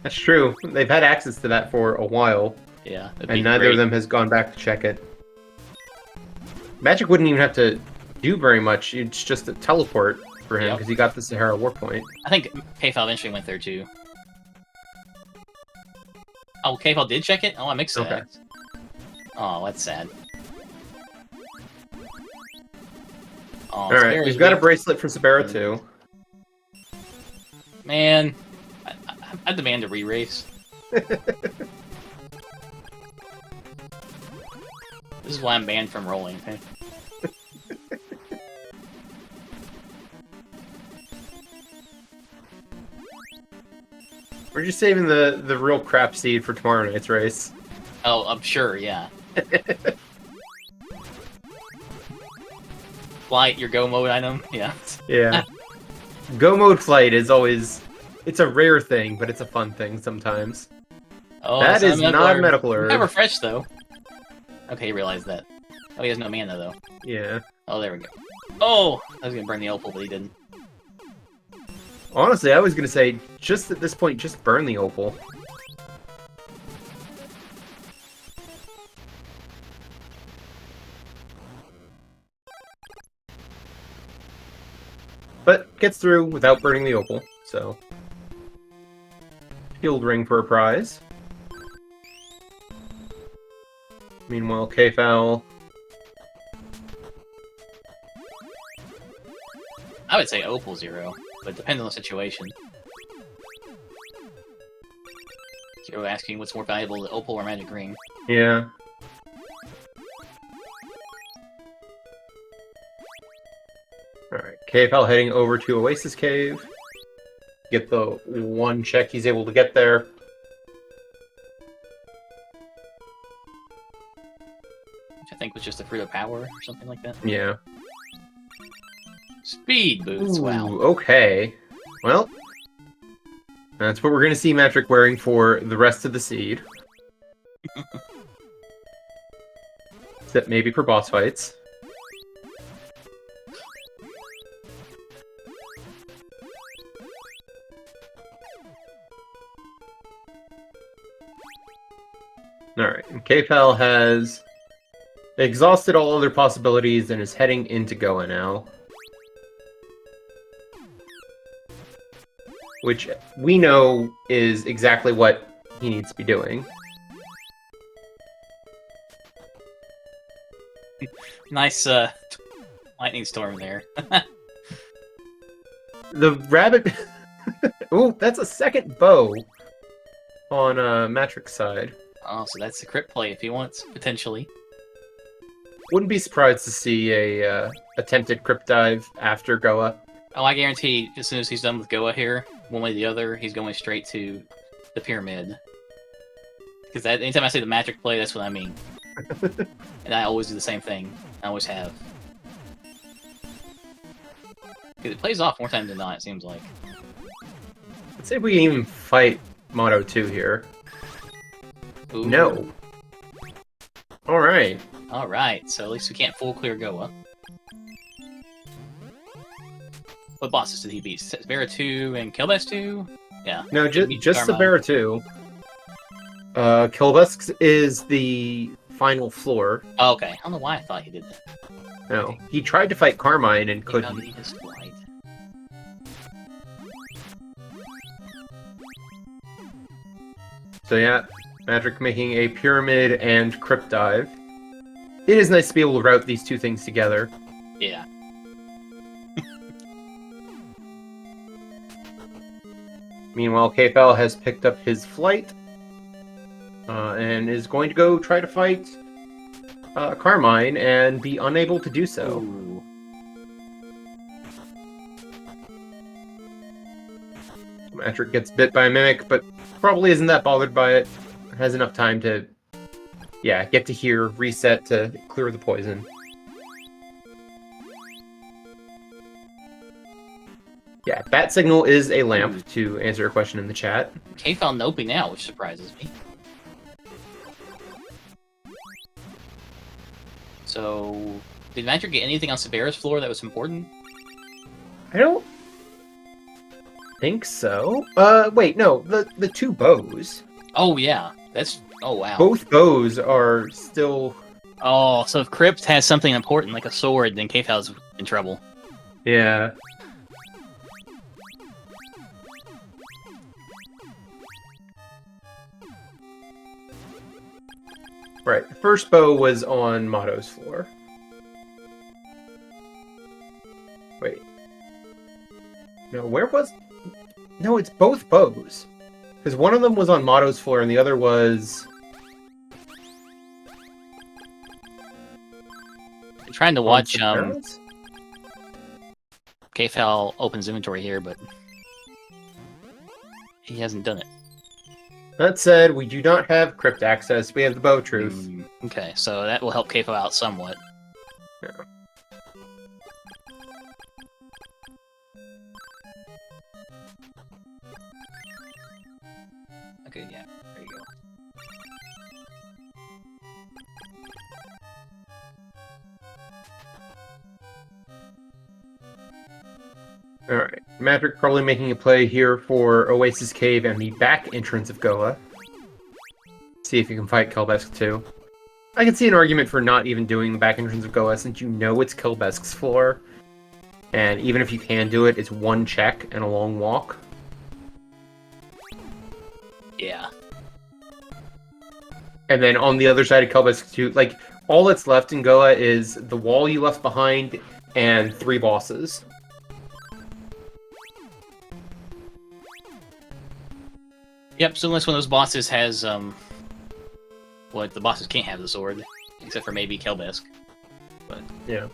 Speaker 1: That's true. They've had access to that for a while,
Speaker 2: Yeah.
Speaker 1: and neither of them has gone back to check it. Magic wouldn't even have to do very much. It's just a teleport for him because he got the Sahara War Point.
Speaker 2: I think Kfal eventually went there too. Oh, Kfal did check it? Oh, I mixed that.
Speaker 1: Okay.
Speaker 2: Oh, that's sad. Oh,
Speaker 1: Alright, we've got a bracelet for Sabera too.
Speaker 2: Man, I demand a re-race. This is why I'm banned from rolling, okay?
Speaker 1: We're just saving the real crap seed for tomorrow night's race.
Speaker 2: Oh, I'm sure, yeah. Flight, your go mode item, yeah.
Speaker 1: Yeah. Go mode flight is always... It's a rare thing, but it's a fun thing sometimes.
Speaker 2: Oh,
Speaker 1: That is not a medical herb.
Speaker 2: Never fresh, though. Okay, he realized that. Oh, he has no mana, though.
Speaker 1: Yeah.
Speaker 2: Oh, there we go. Oh! I was gonna burn the opal, but he didn't.
Speaker 1: Honestly, I was gonna say, just at this point, just burn the opal. But gets through without burning the opal, so... Shield ring for a prize. Meanwhile, Kfal...
Speaker 2: I would say opal 0, but it depends on the situation. Zero asking what's more valuable, the opal or magic ring.
Speaker 1: Yeah. Alright, Kfal heading over to Oasis Cave. Get the one check he's able to get there.
Speaker 2: Which I think was just a fruit of power or something like that.
Speaker 1: Yeah.
Speaker 2: Speed boots, wow.
Speaker 1: Okay. Well, that's what we're going to see Matrick wearing for the rest of the seed. Except maybe for boss fights. Alright, and Kfal has exhausted all other possibilities and is heading into Goa now. Which we know is exactly what he needs to be doing.
Speaker 2: Nice, lightning storm there.
Speaker 1: The rabbit... Ooh, that's a second bow on Matrick's side.
Speaker 2: Oh, so that's the crypt play if he wants, potentially.
Speaker 1: Wouldn't be surprised to see a attempted crypt dive after Goa.
Speaker 2: Oh, I guarantee as soon as he's done with Goa here, one way or the other, he's going straight to the pyramid. Because anytime I say the magic play, that's what I mean. And I always do the same thing. I always have. Because it plays off more times than not, it seems like.
Speaker 1: Let's see if we can even fight Motto 2 here.
Speaker 2: Ooh.
Speaker 1: No. Alright.
Speaker 2: Alright, so at least we can't full clear Goa. What bosses did he beat? Sabera 2 and Kelbas 2? Yeah.
Speaker 1: No, just
Speaker 2: Karma.
Speaker 1: Sabera 2. Kilbusk is the final floor.
Speaker 2: Oh, okay. I don't know why I thought he did that.
Speaker 1: No, he tried to fight Carmine and couldn't.
Speaker 2: Maybe his flight.
Speaker 1: So yeah, Magic making a pyramid and crypt dive. It is nice to be able to route these two things together.
Speaker 2: Yeah.
Speaker 1: Meanwhile, Kfal has picked up his flight and is going to go try to fight Carmine and be unable to do so.
Speaker 2: Ooh.
Speaker 1: Matrick gets bit by a Mimic, but probably isn't that bothered by it. Has enough time to, yeah, get to here, reset to clear the poison. Yeah, Bat Signal is a lamp, to answer a question in the chat.
Speaker 2: Kfal Nopey now, which surprises me. So, did Matrick get anything on Sabera's floor that was important?
Speaker 1: I don't think so. Wait, no, the two bows.
Speaker 2: Oh, yeah. That's... Oh, wow.
Speaker 1: Both bows are still...
Speaker 2: Oh, so if Crypt has something important, like a sword, then Kfal's in trouble.
Speaker 1: Yeah. Right, the first bow was on Motto's floor. Wait. No, where was... No, it's both bows. Because one of them was on Motto's floor and the other was...
Speaker 2: I'm trying to watch, Kfal opens inventory here, but... he hasn't done it.
Speaker 1: That said, we do not have Crypt access. We have the Bow of Truth.
Speaker 2: Okay, so that will help Kfal out somewhat.
Speaker 1: Yeah.
Speaker 2: Okay, yeah, there you go.
Speaker 1: Alright, Matrick probably making a play here for Oasis Cave and the back entrance of Goa. See if you can fight Kelbesk too. I can see an argument for not even doing the back entrance of Goa since you know it's Kelbesk's floor. And even if you can do it, it's one check and a long walk.
Speaker 2: Yeah.
Speaker 1: And then on the other side of Kelbesk too, like, all that's left in Goa is the wall you left behind and 3 bosses.
Speaker 2: Yep, so unless one of those bosses has, what, the bosses can't have the sword, except for maybe Kelbesk. But...
Speaker 1: yeah.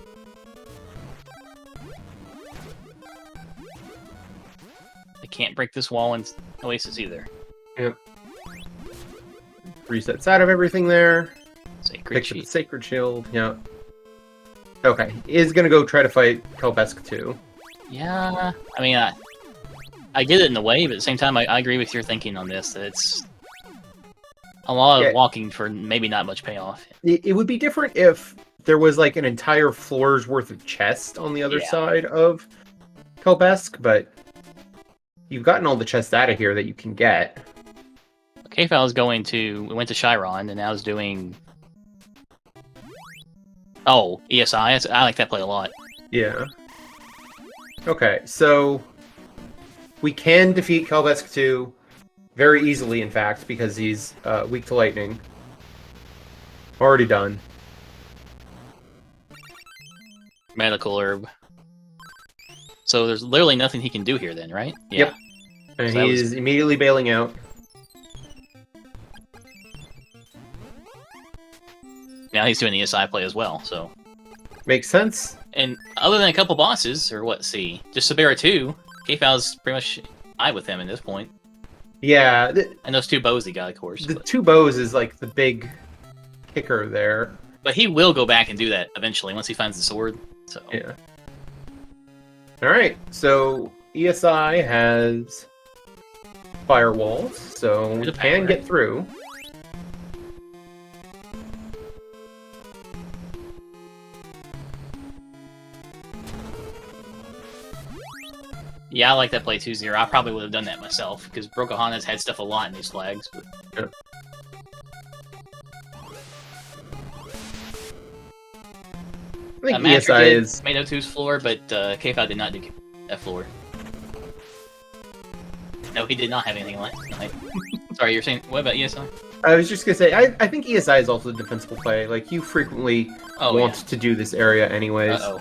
Speaker 2: they can't break this wall in Oasis either.
Speaker 1: Yep. Resets out of everything there.
Speaker 2: Sacred
Speaker 1: Picks up the
Speaker 2: Sheet.
Speaker 1: Sacred Shield, yeah. Okay, is gonna go try to fight Kelbesk too.
Speaker 2: Yeah, I mean, I get it in a way, but at the same time, I agree with your thinking on this, that it's a lot of walking for maybe not much payoff.
Speaker 1: It would be different if there was like an entire floor's worth of chest on the other side of Kelbesk, but you've gotten all the chests out of here that you can get.
Speaker 2: Kfal is going to... we went to Chiron, and now is doing... oh, ESI? I like that play a lot.
Speaker 1: Yeah. Okay, so... we can defeat Kelbesk 2 very easily, in fact, because he's weak to lightning. Already done.
Speaker 2: Medical herb. So there's literally nothing he can do here then, right? Yeah.
Speaker 1: Yep. And
Speaker 2: So
Speaker 1: he's immediately bailing out.
Speaker 2: Now he's doing the ESI play as well, so...
Speaker 1: Makes sense.
Speaker 2: and other than a couple bosses, or what, see, just Sabera 2, Kfal's pretty much eye with him at this point.
Speaker 1: Yeah.
Speaker 2: And those 2 bows he got, of course.
Speaker 1: The
Speaker 2: But,
Speaker 1: 2 bows is like the big kicker there.
Speaker 2: but he will go back and do that eventually, once he finds the sword, so...
Speaker 1: Yeah. Alright, so ESI has firewalls, so we can get through.
Speaker 2: Yeah, I like that play 2-0. I probably would have done that myself, because Brokohana's had stuff a lot in these flags. But...
Speaker 1: yeah. I think
Speaker 2: Master
Speaker 1: ESI
Speaker 2: did
Speaker 1: is...
Speaker 2: made 2's floor, but Kfal did not do that floor. No, he did not have anything last night. Sorry, you're saying... what about ESI?
Speaker 1: I was just gonna say, I think ESI is also a defensible play. Like, you frequently want to do this area anyways.
Speaker 2: Uh-oh.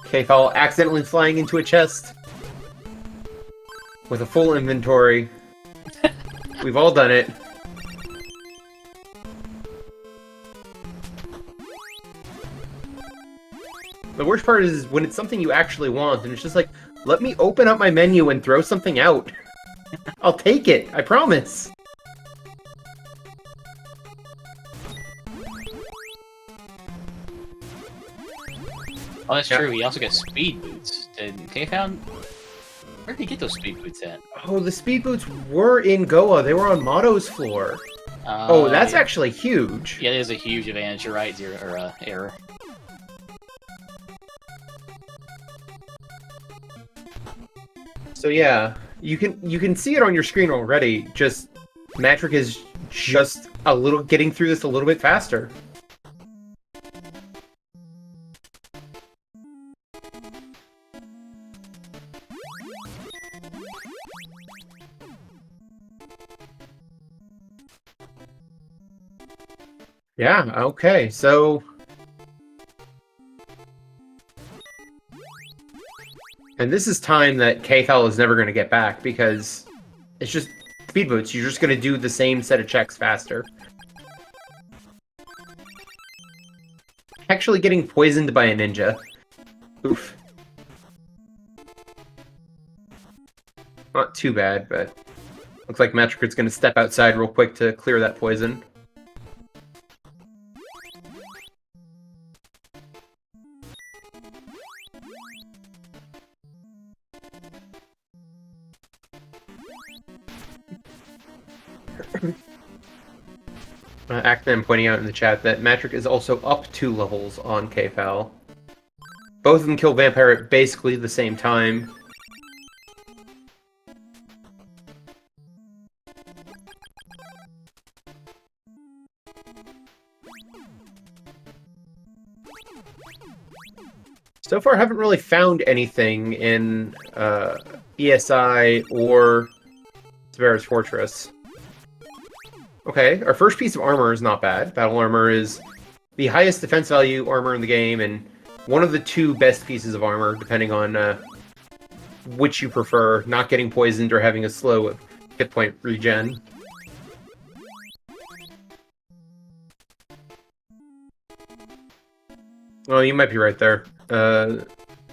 Speaker 1: Kfal accidentally flying into a chest with a full inventory. We've all done it. The worst part is when it's something you actually want, and it's just like, let me open up my menu and throw something out. I'll take it, I promise.
Speaker 2: Oh, that's true. He also got speed boots. Did KFal? Where did he get those speed boots at?
Speaker 1: Oh, the speed boots were in Goa. They were on Motto's floor. Oh, that's actually huge.
Speaker 2: Yeah, it is a huge advantage. You're right, error.
Speaker 1: So yeah, you can see it on your screen already. Just Matrick is just getting through this a little bit faster. Yeah, okay, so... And this is time that KFal is never going to get back, because it's just speed boots. You're just going to do the same set of checks faster. Actually getting poisoned by a ninja. Oof. Not too bad, but... Looks like Matrick's going to step outside real quick to clear that poison. Actman pointing out in the chat that Matrick is also up 2 levels on KFal. Both of them kill Vampire at basically the same time. So far, I haven't really found anything in ESI or Severa's Fortress. Okay, our first piece of armor is not bad. Battle armor is the highest defense value armor in the game, and one of the 2 best pieces of armor, depending on which you prefer, not getting poisoned or having a slow hit point regen. Well, you might be right there.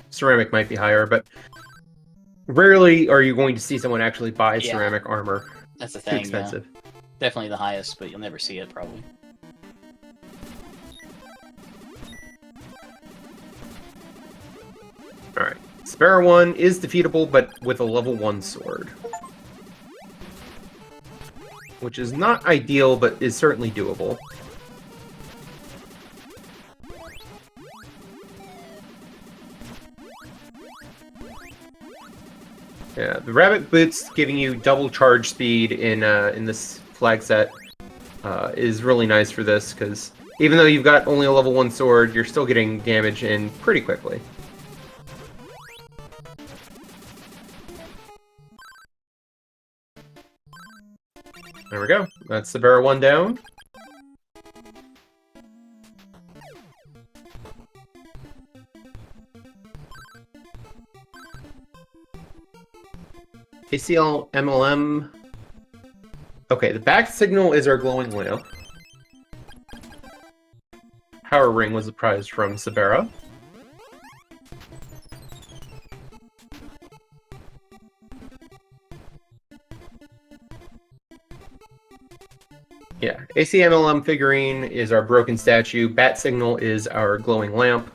Speaker 1: Ceramic might be higher, but rarely are you going to see someone actually buy ceramic armor.
Speaker 2: That's the thing.
Speaker 1: Too expensive.
Speaker 2: Definitely the highest, but you'll never see it, probably.
Speaker 1: Alright. Sparrow 1 is defeatable, but with a level 1 sword. Which is not ideal, but is certainly doable. Yeah, the Rabbit Boots giving you double charge speed in this flag set is really nice for this, because even though you've got only a level 1 sword, you're still getting damage in pretty quickly. There we go. That's the Barra 1 down. ACL MLM. Okay, the back signal is our glowing lamp. Power Ring was a prize from Sabera. Yeah, ACMLM figurine is our broken statue. Bat signal is our glowing lamp.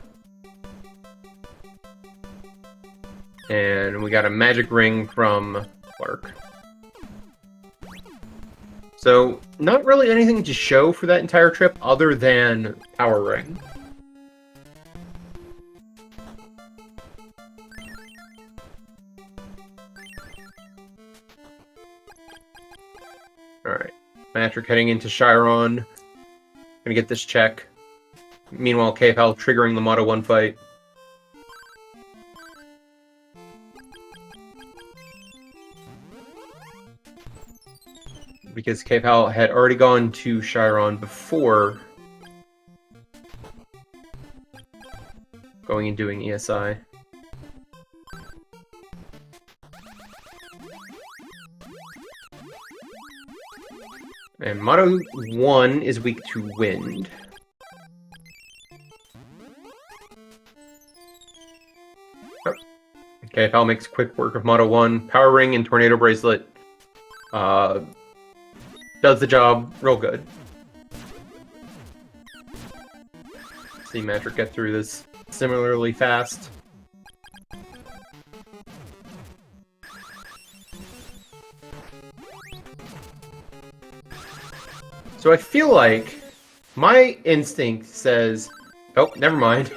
Speaker 1: And we got a magic ring from Clark. So, not really anything to show for that entire trip other than Power Ring. Alright. Matrick heading into Chiron. Gonna get this check. Meanwhile, KFal triggering the Moto 1 fight. Because KFal had already gone to Chiron before going and doing ESI. And Moto 1 is weak to wind. Okay, Pal makes quick work of Moto 1. Power Ring and Tornado Bracelet does the job real good. See Matrick get through this similarly fast. So I feel like my instinct says... Oh, never mind.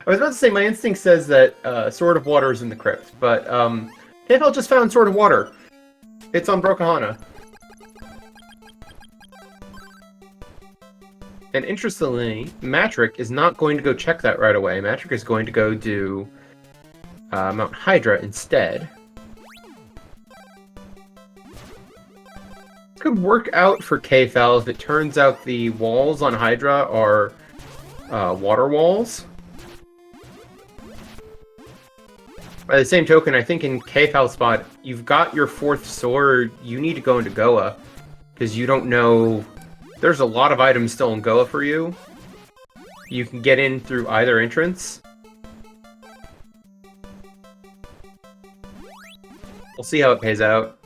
Speaker 1: I was about to say my instinct says that Sword of Water is in the crypt, but KFL just found Sword of Water. It's on Brokahana. And interestingly, Matrick is not going to go check that right away. Matrick is going to go do Mount Hydra instead. Could work out for KFL if it turns out the walls on Hydra are water walls. By the same token, I think in KFL's spot, you've got your 4th sword, you need to go into Goa, because you don't know... There's a lot of items still in Goa for you. You can get in through either entrance. We'll see how it pays out.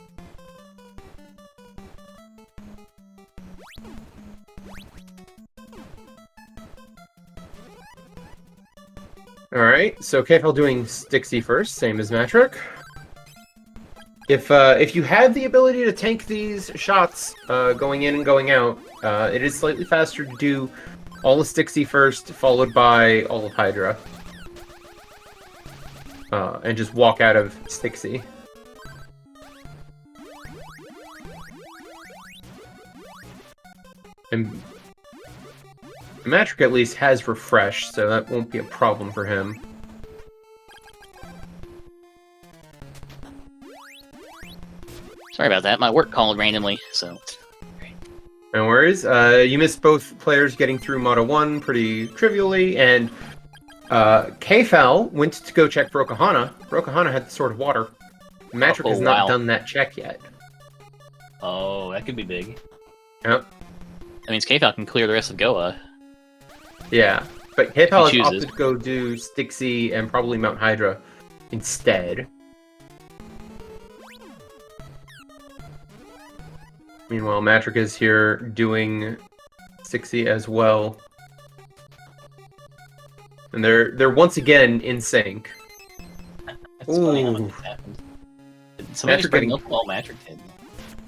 Speaker 1: Alright, so KFL doing Stixie first, same as Matrick. If you had the ability to tank these shots going in and going out, it is slightly faster to do all of Stixie first, followed by all of Hydra. And just walk out of Stixie. And Matrick at least has Refresh, so that won't be a problem for him.
Speaker 2: Sorry about that. My work called randomly, so...
Speaker 1: No worries. You missed both players getting through Moto 1 pretty trivially, and KFL went to go check Brokahana. Brokahana had the Sword of Water. Matrick has not done that check yet.
Speaker 2: Oh, that could be big.
Speaker 1: Yep.
Speaker 2: That means KFL can clear the rest of Goa.
Speaker 1: Yeah, but KFL has opted to go do Stixie and probably Mount Hydra instead. Meanwhile, Matrick is here doing Stixie as well. And they're once again in sync.
Speaker 2: That's funny how much happened. Somebody's getting up all Matrick did.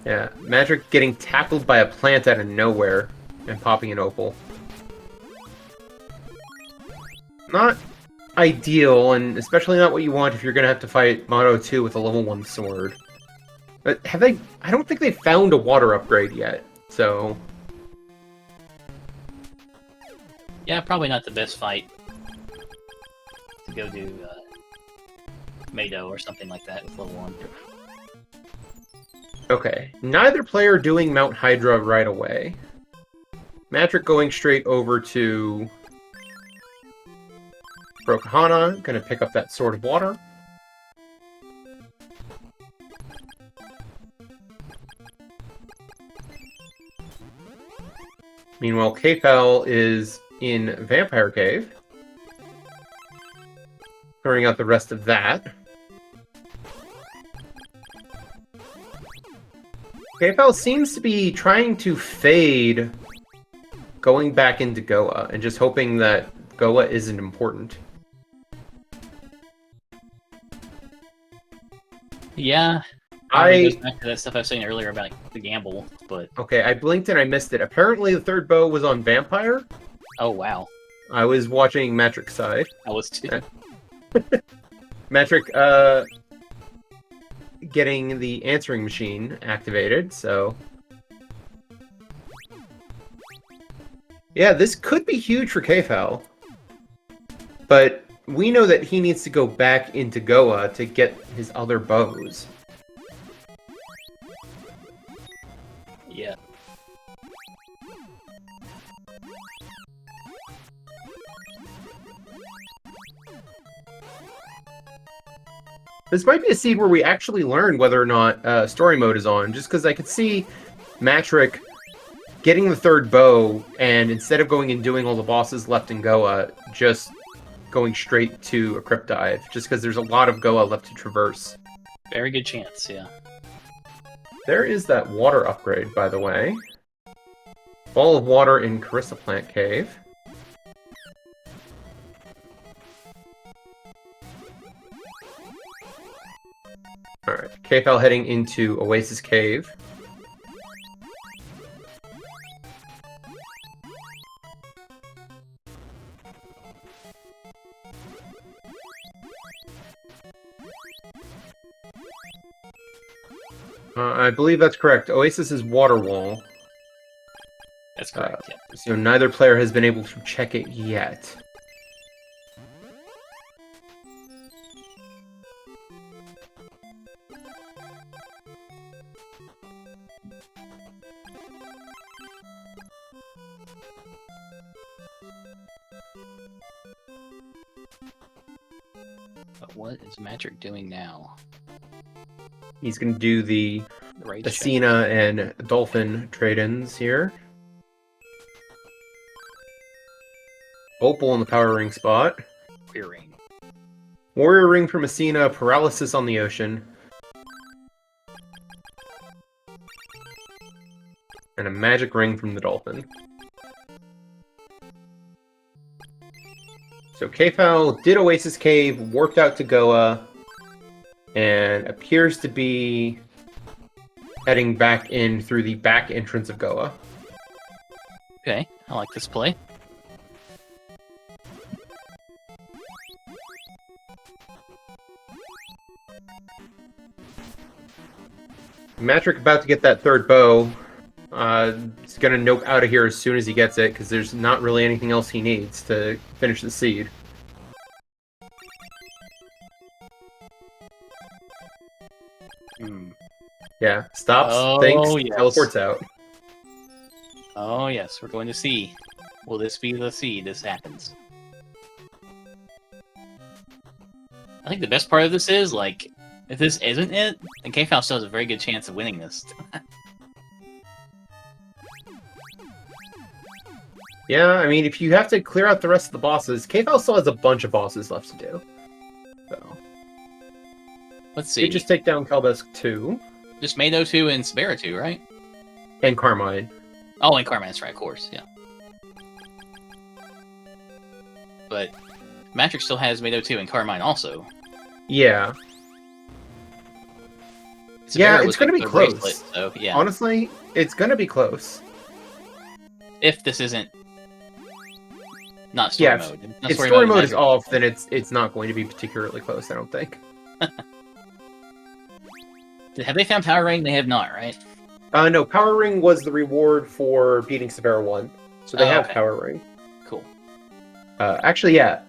Speaker 1: Yeah, Matrick getting tackled by a plant out of nowhere and popping an opal. Not ideal, and especially not what you want if you're going to have to fight Moto 2 with a level 1 sword. But have they... I don't think they found a water upgrade yet, so...
Speaker 2: Yeah, probably not the best fight to go do Mado or something like that with level 1.
Speaker 1: Okay, neither player doing Mount Hydra right away. Matrick going straight over to Brokahana, gonna pick up that Sword of Water. Meanwhile, KFL is in Vampire Cave, clearing out the rest of that. KFL seems to be trying to fade going back into Goa and just hoping that Goa isn't important.
Speaker 2: Yeah. Goes back to that stuff I was saying earlier about the gamble, but... Okay,
Speaker 1: I blinked and I missed it. Apparently the third bow was on Vampire.
Speaker 2: Oh, wow.
Speaker 1: I was watching Matrick's side.
Speaker 2: I was too.
Speaker 1: Matrick, getting the answering machine activated, so... Yeah, this could be huge for KFL. But we know that he needs to go back into Goa to get his other bows.
Speaker 2: Yeah.
Speaker 1: This might be a seed where we actually learn whether or not story mode is on, just because I could see Matrick getting the third bow, and instead of going and doing all the bosses left in Goa, just going straight to a Crypt Dive, just because there's a lot of Goa left to traverse.
Speaker 2: Very good chance, yeah.
Speaker 1: There is that water upgrade, by the way. Ball of water in Carissa Plant Cave. Alright, PMAkfal heading into Oasis Cave. I believe that's correct. Oasis is water wall.
Speaker 2: That's correct, yeah.
Speaker 1: So neither player has been able to check it yet.
Speaker 2: But what is Magic doing now?
Speaker 1: He's going to do the
Speaker 2: Right
Speaker 1: Athena and Dolphin trade-ins here. Opal in the Power Ring spot.
Speaker 2: Ring.
Speaker 1: Warrior Ring from Athena, Paralysis on the Ocean. And a Magic Ring from the Dolphin. So PMAkfal did Oasis Cave, warped out to Goa, and appears to be heading back in through the back entrance of Goa.
Speaker 2: Okay, I like this play.
Speaker 1: Matrick about to get that third bow. He's going to nope out of here as soon as he gets it, because there's not really anything else he needs to finish the seed. Yeah, stops, thinks,
Speaker 2: yes.
Speaker 1: teleports out.
Speaker 2: Oh yes, we're going to see. Will this be the seed? This happens. I think the best part of this is, like, if this isn't it, then PMAkfal still has a very good chance of winning this.
Speaker 1: Yeah, I mean, if you have to clear out the rest of the bosses, PMAkfal still has a bunch of bosses left to do. So,
Speaker 2: Let's see.
Speaker 1: you just take down Kalbesk 2.
Speaker 2: Just Mado 2 and Sabera 2, right?
Speaker 1: And Carmine.
Speaker 2: Oh, and Carmine's right, of course, yeah. But Matrix still has Mado 2 and Carmine also.
Speaker 1: Yeah.
Speaker 2: Sabera
Speaker 1: Yeah, it's
Speaker 2: was
Speaker 1: going to
Speaker 2: like
Speaker 1: be
Speaker 2: the
Speaker 1: close.
Speaker 2: bracelet, so, yeah.
Speaker 1: Honestly, it's going to be close.
Speaker 2: If this isn't not story mode.
Speaker 1: If story mode is off, then it's not going to be particularly close, I don't think.
Speaker 2: Have they found Power Ring? They have not, right?
Speaker 1: No, Power Ring was the reward for beating Severa 1. So they have
Speaker 2: okay.
Speaker 1: Power Ring.
Speaker 2: Cool.
Speaker 1: Actually, yeah.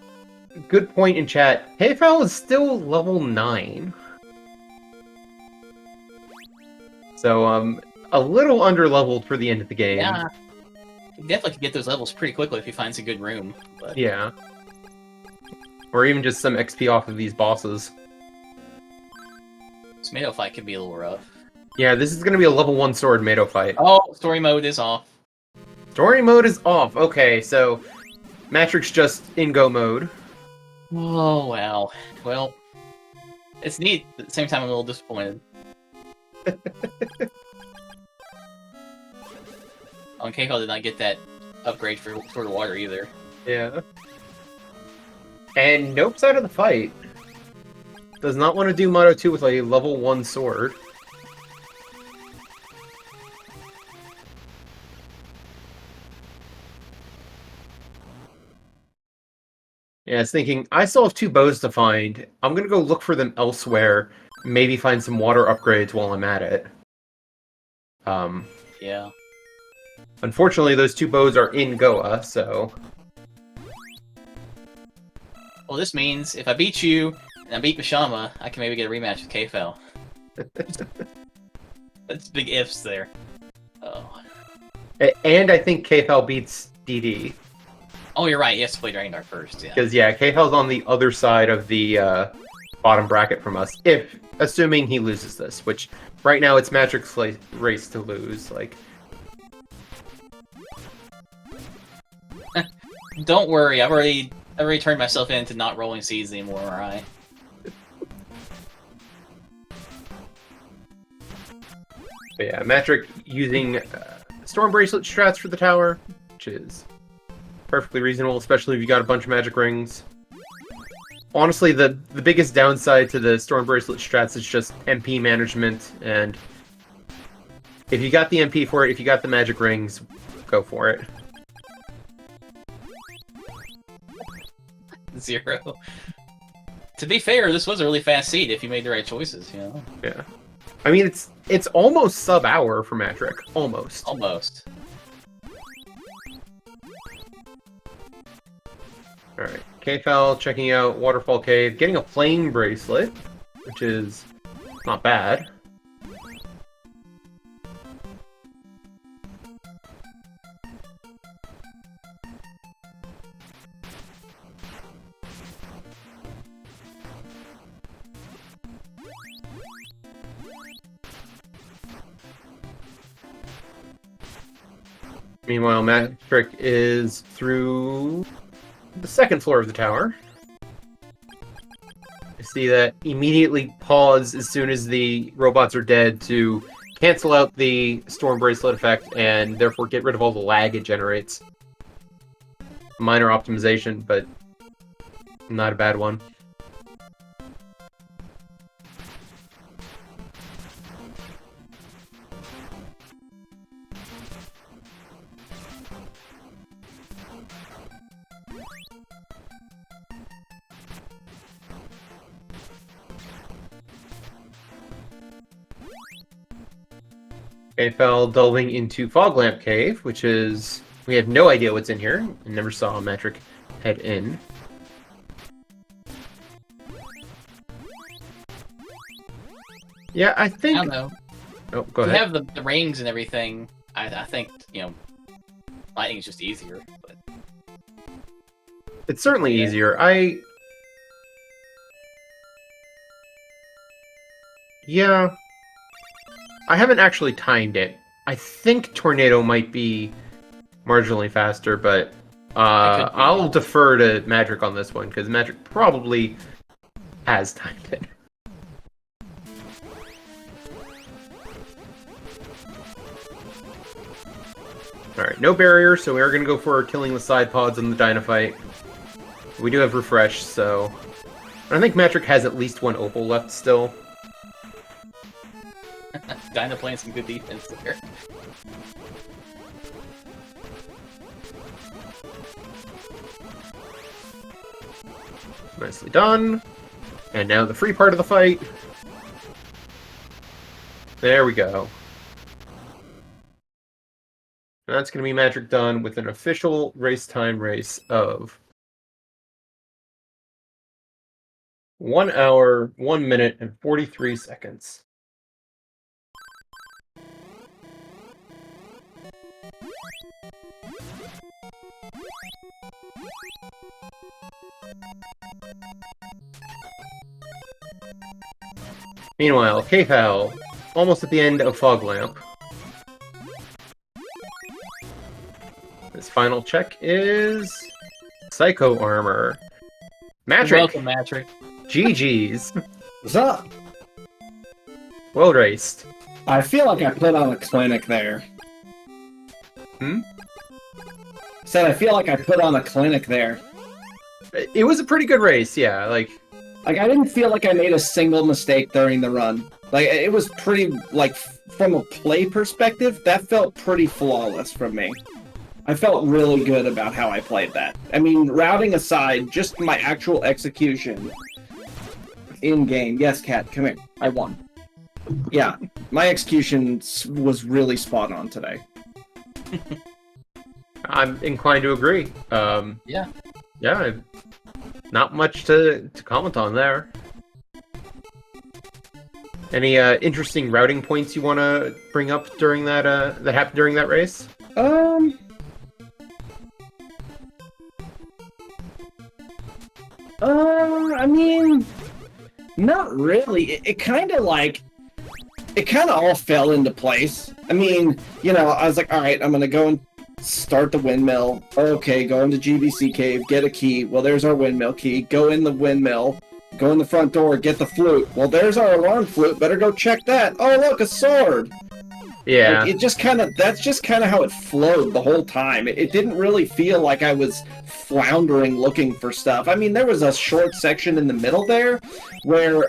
Speaker 1: Good point in chat. PMAkfal is still level 9. So, a little under-leveled for the end of the game.
Speaker 2: Yeah. You definitely could get those levels pretty quickly if he finds a good room. But...
Speaker 1: Yeah. Or even just some XP off of these bosses.
Speaker 2: This Mado fight could be a little rough.
Speaker 1: Yeah, this is going to be a level 1 sword Mado fight.
Speaker 2: Oh, story mode is off.
Speaker 1: Story mode is off. Okay, so Matrix just in go mode.
Speaker 2: Oh, wow. Well, it's neat. At the same time, I'm a little disappointed. On PMAkfal did not get that upgrade for Sword of Water either.
Speaker 1: Yeah. And Nope's out of the fight. Does not want to do Moto 2 with a level 1 sword. Yeah, I was thinking, I still have 2 bows to find. I'm going to go look for them elsewhere. Maybe find some water upgrades while I'm at it.
Speaker 2: Yeah.
Speaker 1: Unfortunately, those 2 bows are in Goa, so...
Speaker 2: Well, this means if I beat you, and I beat Mishama, I can maybe get a rematch with PMAkfal. That's big ifs there. Oh.
Speaker 1: And I think PMAkfal beats DD.
Speaker 2: Oh, you're right. He has to play Dragon Dark first, yeah.
Speaker 1: Because, yeah, PMAkfal's on the other side of the bottom bracket from us, assuming he loses this, which right now it's Matrix's race to lose. Like,
Speaker 2: Don't worry, I've already turned myself into not rolling seeds anymore, alright?
Speaker 1: But yeah, Matrick using Storm Bracelet strats for the tower, which is perfectly reasonable, especially if you got a bunch of magic rings. Honestly, the biggest downside to the Storm Bracelet strats is just MP management, and if you got the MP for it, if you got the magic rings, go for it.
Speaker 2: 0. To be fair, this was a really fast seed if you made the right choices, you know?
Speaker 1: Yeah. I mean, it's almost sub-hour for Matrick. Almost.
Speaker 2: Almost.
Speaker 1: Alright. Kfal checking out Waterfall Cave, getting a Flame Bracelet, which is not bad. Meanwhile, Matrick is through the second floor of the tower. I see that immediately pause as soon as the robots are dead to cancel out the Storm Bracelet effect and therefore get rid of all the lag it generates. Minor optimization, but not a bad one. Kfal delving into Fog Lamp Cave, which is... we have no idea what's in here. I never saw a Matrick head in. Yeah, I think...
Speaker 2: I don't know.
Speaker 1: Oh, go
Speaker 2: If
Speaker 1: ahead.
Speaker 2: you have the rings and everything, I think, you know, lightning is just easier, but...
Speaker 1: It's certainly
Speaker 2: Yeah.
Speaker 1: easier. Yeah. I haven't actually timed it. I think Tornado might be marginally faster, but I'll defer to Matrick on this one, because Matrick probably has timed it. Alright, no barrier, so we are going to go for killing the side pods on the Dynafite. We do have Refresh, so... I think Matrick has at least one Opal left still.
Speaker 2: Dyna playing some good defense there.
Speaker 1: Nicely done. And now the free part of the fight. There we go. And that's going to be Matrick done with an official race time race of 1 hour, 1 minute, and 43 seconds. Meanwhile, Kfal, almost at the end of Fog Lamp. His final check is Psycho Armor. Matrick,
Speaker 2: Welcome, Matrick.
Speaker 1: GG's.
Speaker 3: What's up?
Speaker 1: Well raced.
Speaker 3: I feel like I put on a clinic there.
Speaker 1: Hmm?
Speaker 3: Said I feel like I put on a clinic there.
Speaker 1: It was a pretty good race, yeah. Like
Speaker 3: I didn't feel like I made a single mistake during the run. Like, it was pretty, like, from a play perspective, that felt pretty flawless from me. I felt really good about how I played that. I mean, routing aside, just my actual execution in-game. Yes, Cat, come here. I won. Yeah, my execution was really spot on today.
Speaker 1: I'm inclined to agree.
Speaker 2: Yeah.
Speaker 1: Yeah, not much to comment on there. Any interesting routing points you want to bring up during that that happened during that race?
Speaker 3: I mean, not really. It kind of all fell into place. I mean, you know, I was like, all right, I'm gonna go and start the windmill. Okay, go into GBC Cave, get a key. Well, there's our windmill key. Go in the windmill. Go in the front door, get the flute. Well, there's our alarm flute. Better go check that. Oh, look, a sword.
Speaker 1: Yeah.
Speaker 3: Like, that's just kind of how it flowed the whole time. It didn't really feel like I was floundering looking for stuff. I mean, there was a short section in the middle there where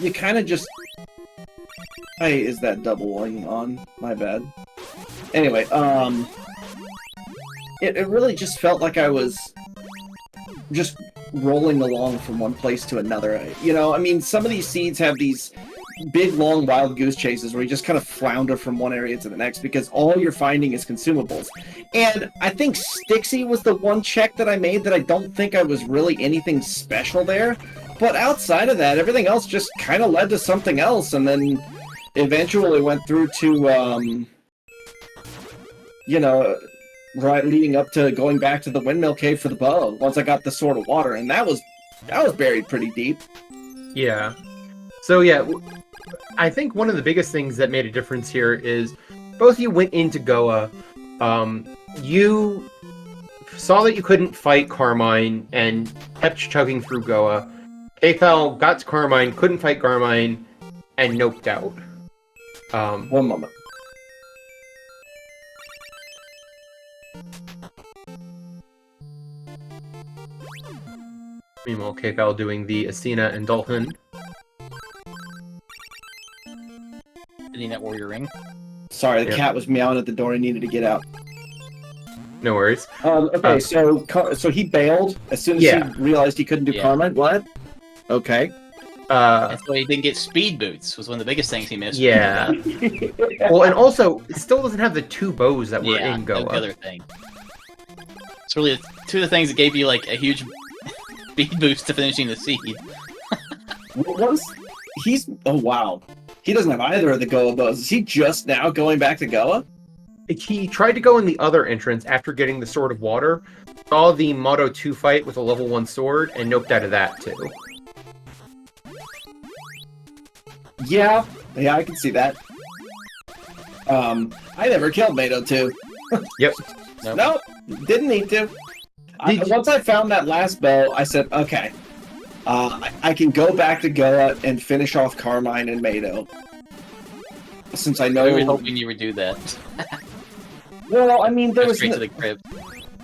Speaker 3: you kind of just... Hey, is that doubling on? My bad. Anyway, it really just felt like I was just rolling along from one place to another. You know, I mean, some of these seeds have these big, long, wild goose chases where you just kind of flounder from one area to the next because all you're finding is consumables. And I think Stixie was the one check that I made that I don't think I was really anything special there. But outside of that, everything else just kind of led to something else, and then eventually went through to, you know, right leading up to going back to the windmill cave for the bow once I got the Sword of Water, and that was buried pretty deep.
Speaker 1: Yeah. So yeah, I think one of the biggest things that made a difference here is both you went into Goa, you saw that you couldn't fight Carmine and kept chugging through Goa. PMAkfal got to Carmine, couldn't fight Carmine, and noped out.
Speaker 3: One moment.
Speaker 1: Meanwhile, PMAkfal doing the Asina and Dolphin.
Speaker 2: Getting that warrior ring.
Speaker 3: Sorry, the cat was meowing at the door and needed to get out.
Speaker 1: No worries.
Speaker 3: Okay, so he bailed as soon as he realized he couldn't do Carmine. What? Okay.
Speaker 2: That's why he didn't get speed boots. Was one of the biggest things he missed.
Speaker 1: Yeah. Well, and also, it still doesn't have the two bows that were in Goa.
Speaker 2: That's the other thing. It's really two of the things that gave you like a huge speed boost to finishing the seed.
Speaker 3: Oh wow. He doesn't have either of the Goa bows. Is he just now going back to Goa?
Speaker 1: He tried to go in the other entrance after getting the Sword of Water, saw the Moto 2 fight with a level 1 sword, and noped out of that too.
Speaker 3: Yeah, I can see that. I never killed Moto 2.
Speaker 1: Yep.
Speaker 3: Nope, didn't need to. Once I found that last bow, I said, okay, I can go back to Goa and finish off Carmine and Moto. Since I know...
Speaker 2: I was hoping you would do that.
Speaker 3: Well, I mean, there was...
Speaker 2: Straight to the crypt.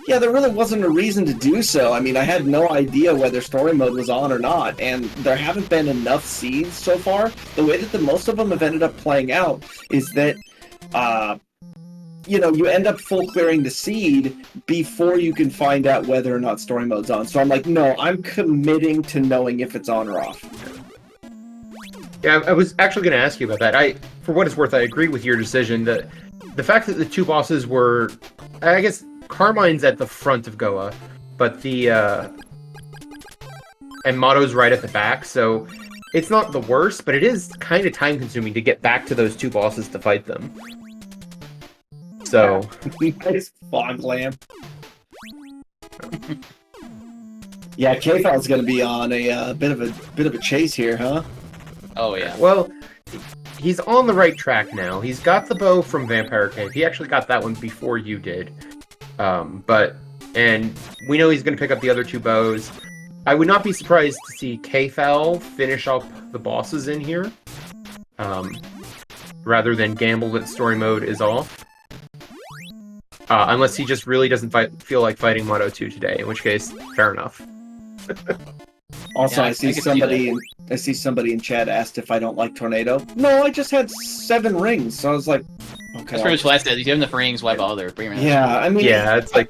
Speaker 3: Yeah, there really wasn't a reason to do so. I mean, I had no idea whether story mode was on or not, and there haven't been enough seeds so far. The way that most of them have ended up playing out is that, you know, you end up full clearing the seed before you can find out whether or not story mode's on. So I'm like, no, I'm committing to knowing if it's on or off.
Speaker 1: Yeah, I was actually going to ask you about that. For what it's worth, I agree with your decision. The fact that the two bosses were, I guess, Carmine's at the front of Goa, but and Moto's right at the back, so it's not the worst, but it is kind of time-consuming to get back to those two bosses to fight them. So...
Speaker 3: Nice fog lamp. Yeah, PMAkfal's going to be on a bit of a chase here, huh?
Speaker 2: Oh yeah.
Speaker 1: Well, he's on the right track now. He's got the bow from Vampire Cave. He actually got that one before you did. And we know he's going to pick up the other two bows. I would not be surprised to see PMAkfal finish up the bosses in here, rather than gamble that story mode is off. Unless he just really doesn't feel like fighting Moto 2 today, in which case, fair enough.
Speaker 3: Also,
Speaker 2: Yeah,
Speaker 3: I see somebody in chat asked if I don't like Tornado. No, I just had 7 rings, so I was like, okay.
Speaker 2: That's pretty much what I said. If you have enough rings, why bother?
Speaker 3: Yeah, I mean,
Speaker 1: yeah, it's like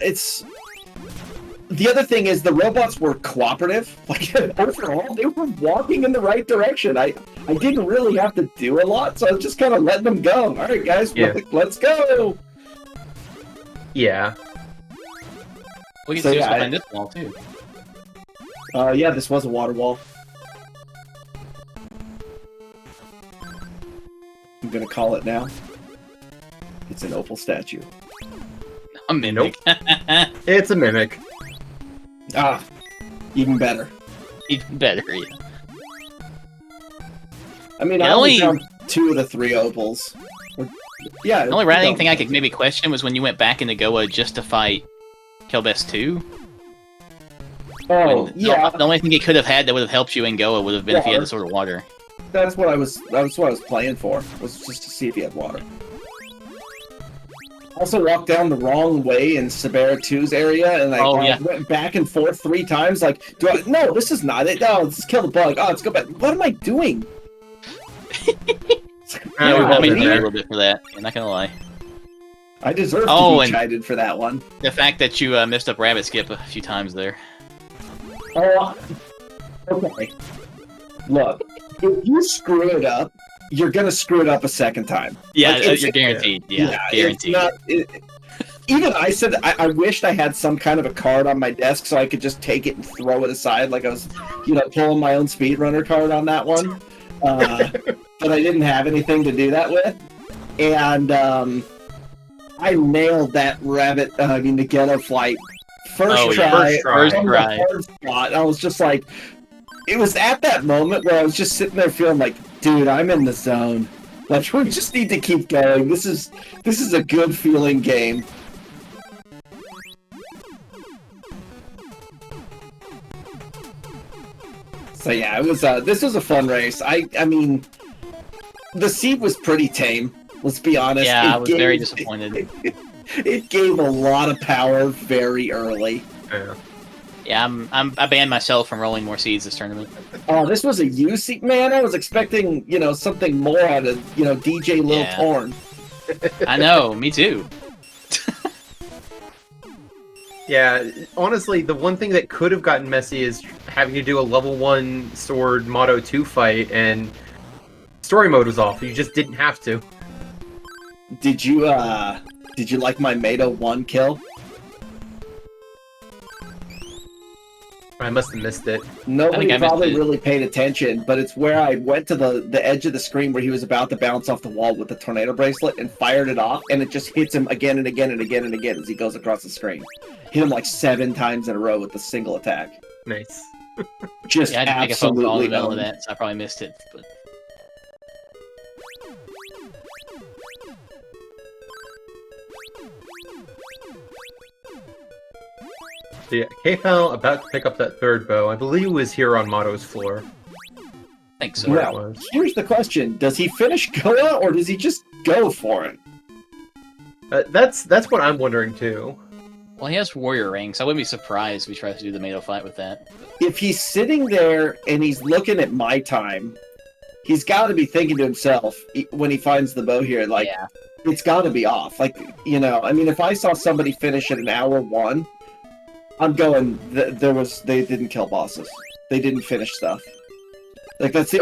Speaker 3: the other thing is the robots were cooperative. Like overall, they were walking in the right direction. I didn't really have to do a lot, so I was just kind of letting them go. All right, guys, let's go.
Speaker 1: Yeah.
Speaker 2: We can see what's behind this wall too.
Speaker 3: Yeah, this was a water wall. I'm gonna call it now. It's an opal statue.
Speaker 2: A mimic.
Speaker 1: Nope. It's a mimic.
Speaker 3: Ah, even better.
Speaker 2: Even better, yeah.
Speaker 3: I mean, I only found 2 of the 3 opals. Or Yeah.
Speaker 2: The only routing thing I could maybe question was when you went back into Goa just to fight Kelbest 2.
Speaker 3: Oh, yeah.
Speaker 2: The only thing he could have had that would have helped you in Goa would have been if he had the Sword of Water.
Speaker 3: That's what I was playing for, was just to see if he had water. Also walked down the wrong way in Sabera 2's area, and I went back and forth 3 times, like, no, this is not it, no, let's kill the bug, oh, let's go back, what am I doing?
Speaker 2: I mean, a little bit for that, I'm not gonna lie.
Speaker 3: I deserve to be chided for that one.
Speaker 2: The fact that you messed up Rabbit Skip a few times there.
Speaker 3: Oh, okay. Look, if you screw it up, you're gonna screw it up a second time.
Speaker 2: Yeah, like, you're guaranteed. Yeah, guaranteed.
Speaker 3: Even I said I wished I had some kind of a card on my desk so I could just take it and throw it aside, like I was, pulling my own speedrunner card on that one. But I didn't have anything to do that with, and I nailed that the ghetto flight first try. First spot. I was just like, it was at that moment where I was just sitting there feeling like, dude, I'm in the zone. Like, we just need to keep going. This is a good feeling game. So yeah, it was. This was a fun race. I mean, the seed was pretty tame. Let's be honest.
Speaker 2: Yeah, I was very disappointed.
Speaker 3: It gave a lot of power very early.
Speaker 2: Yeah, I banned myself from rolling more seeds this tournament.
Speaker 3: Oh, this was a U seed, man. I was expecting, something more out of, DJ Lil Torn.
Speaker 2: I know, me too.
Speaker 1: Yeah, honestly, the one thing that could have gotten messy is having to do a level 1 sword Motto 2 fight, and story mode was off. You just didn't have to.
Speaker 3: Did you like my Mato 1 kill?
Speaker 1: I must have missed it.
Speaker 3: Nobody probably really paid attention, but it's where I went to the edge of the screen where he was about to bounce off the wall with the tornado bracelet and fired it off, and it just hits him again and again and again and again as he goes across the screen. Hit him like 7 times in a row with a single attack.
Speaker 1: Nice.
Speaker 3: Just
Speaker 2: I didn't make a phone call in the middle
Speaker 3: absolutely
Speaker 2: of that, so I probably missed it. But...
Speaker 1: So yeah, KFL about to pick up that 3rd bow. I believe it was here on Motto's floor.
Speaker 2: I think so.
Speaker 3: Well, here's the question. Does he finish Goa, or does he just go for it?
Speaker 1: That's what I'm wondering, too.
Speaker 2: Well, he has Warrior Ring, so I wouldn't be surprised if he tries to do the Mato fight with that.
Speaker 3: If he's sitting there and he's looking at my time, he's got to be thinking to himself, when he finds the bow here, like, it's got to be off. Like, I mean, if I saw somebody finish at an hour 1, I'm going, they didn't kill bosses. They didn't finish stuff. Like, that's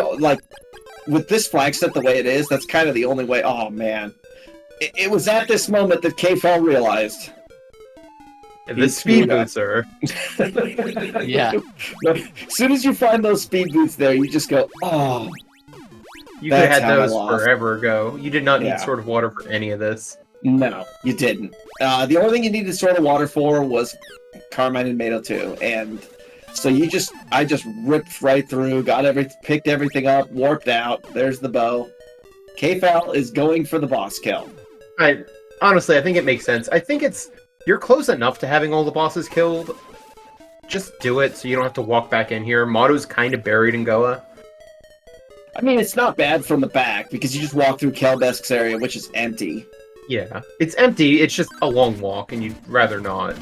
Speaker 3: with this flag set the way it is, that's kind of the only way. Oh, man. It was at this moment that KFL realized.
Speaker 1: The speed boots, sir.
Speaker 2: Yeah.
Speaker 3: As soon as you find those speed boots there, you just go, oh.
Speaker 1: You could have had those forever ago. You did not need Sword of Water for any of this.
Speaker 3: No, you didn't. The only thing you needed Sword of Water for was Carmine and Mato 2, and so I just ripped right through, picked everything up, warped out. There's the bow. KFL is going for the boss kill.
Speaker 1: Honestly, I think it makes sense. I think you're close enough to having all the bosses killed. Just do it so you don't have to walk back in here. Motto's kind of buried in Goa.
Speaker 3: I mean, it's not bad from the back, because you just walk through Kelbesk's area, which is empty.
Speaker 1: Yeah, it's empty, it's just a long walk, and you'd rather not.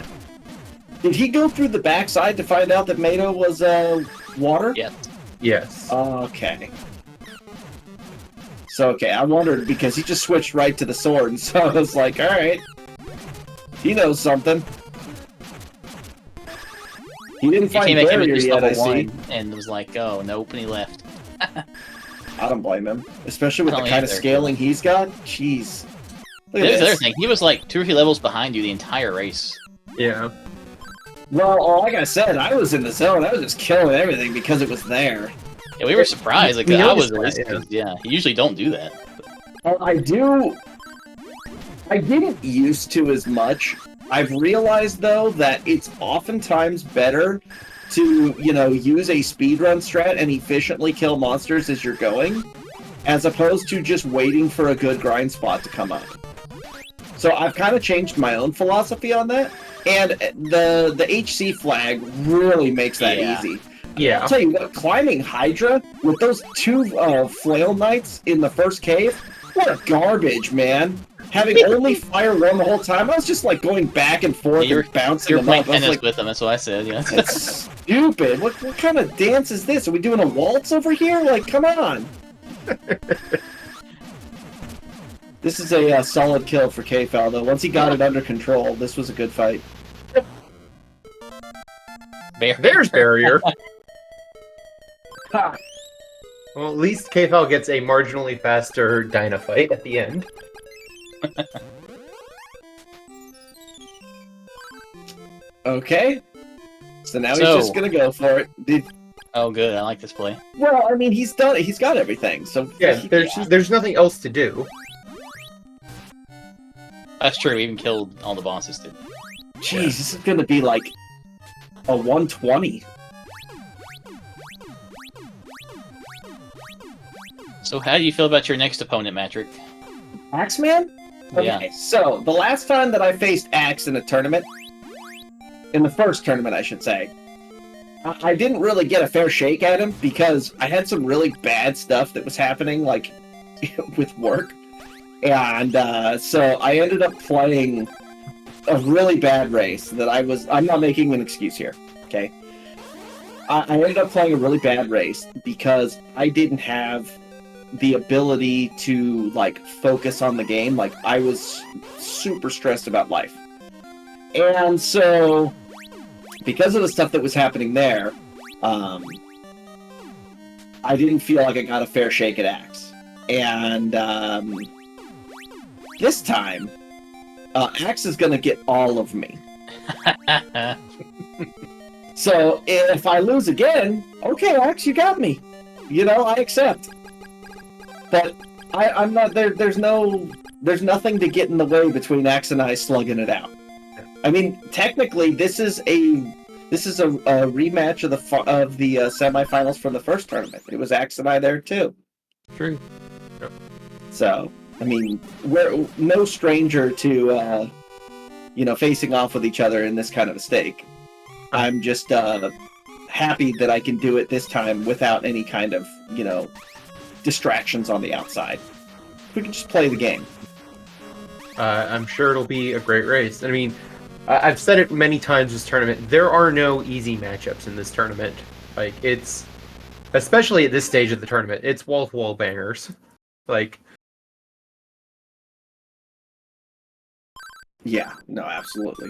Speaker 3: Did he go through the backside to find out that Mato was, water?
Speaker 1: Yes.
Speaker 3: Okay. So, I wondered, because he just switched right to the sword, and so I was like, alright. He knows something. He didn't find barrier yet, I see.
Speaker 2: And was like, oh, nope, and he left.
Speaker 3: I don't blame him. Especially with the kind of scaling he's got. Jeez.
Speaker 2: There's the other thing. He was like 2 or 3 levels behind you the entire race.
Speaker 1: Yeah.
Speaker 3: Well, like I said, I was in the zone. I was just killing everything because it was there.
Speaker 2: Yeah, we were surprised. Like, I was at least, you usually don't do that.
Speaker 3: I do. I didn't used to as much. I've realized, though, that it's oftentimes better to, use a speedrun strat and efficiently kill monsters as you're going, as opposed to just waiting for a good grind spot to come up. So I've kind of changed my own philosophy on that, and the HC flag really makes that easy.
Speaker 1: Yeah.
Speaker 3: I'll tell you what, climbing Hydra with those 2 flail knights in the first cave, what garbage, man. Having only fire one the whole time, I was just like going back and forth and bouncing
Speaker 2: You're
Speaker 3: them
Speaker 2: playing
Speaker 3: up. I was
Speaker 2: tennis
Speaker 3: like,
Speaker 2: with them, that's what I said, yeah.
Speaker 3: that's stupid. What kind of dance is this? Are we doing a waltz over here? Like, come on. This is a solid kill for PMAkfal, though. Once he got it under control, this was a good fight.
Speaker 1: There's barrier. Well, at least PMAkfal gets a marginally faster Dyna fight at the end.
Speaker 3: Okay. So now he's just gonna go for it.
Speaker 2: Oh, good. I like this play.
Speaker 3: Well, I mean, he's done it. He's got everything. So
Speaker 1: Yeah, there's nothing else to do.
Speaker 2: That's true. We even killed all the bosses, too.
Speaker 3: Jeez, this is gonna be like a 120.
Speaker 2: So how do you feel about your next opponent, Matrick?
Speaker 3: Axeman? Okay,
Speaker 2: Yeah.
Speaker 3: so the last time that I faced Axe in a tournament, in the first tournament, I should say, I didn't really get a fair shake at him because I had some really bad stuff that was happening, like, with work. And so I ended up playing a really bad race that I'm not making an excuse here, okay? I ended up playing a really bad race because I didn't have the ability to, like, focus on the game. Like, I was super stressed about life. And so, because of the stuff that was happening there, I didn't feel like I got a fair shake at Axe. And this time, Axe is going to get all of me. So, if I lose again, okay, Axe, you got me. You know, I accept. But I'm not there. There's nothing to get in the way between Axe and I slugging it out. I mean, technically, this is a rematch of the semifinals from the first tournament. It was Axe and I there too.
Speaker 2: True.
Speaker 1: Yep.
Speaker 3: So, I mean, we're no stranger to facing off with each other in this kind of a stake. I'm just happy that I can do it this time without any kind of distractions on the outside. We can just play the game.
Speaker 1: I'm sure it'll be a great race. I mean, I've said it many times this tournament. There are no easy matchups in this tournament. Like, it's, especially at this stage of the tournament, it's wall-to-wall bangers. Like,
Speaker 3: yeah, no, absolutely.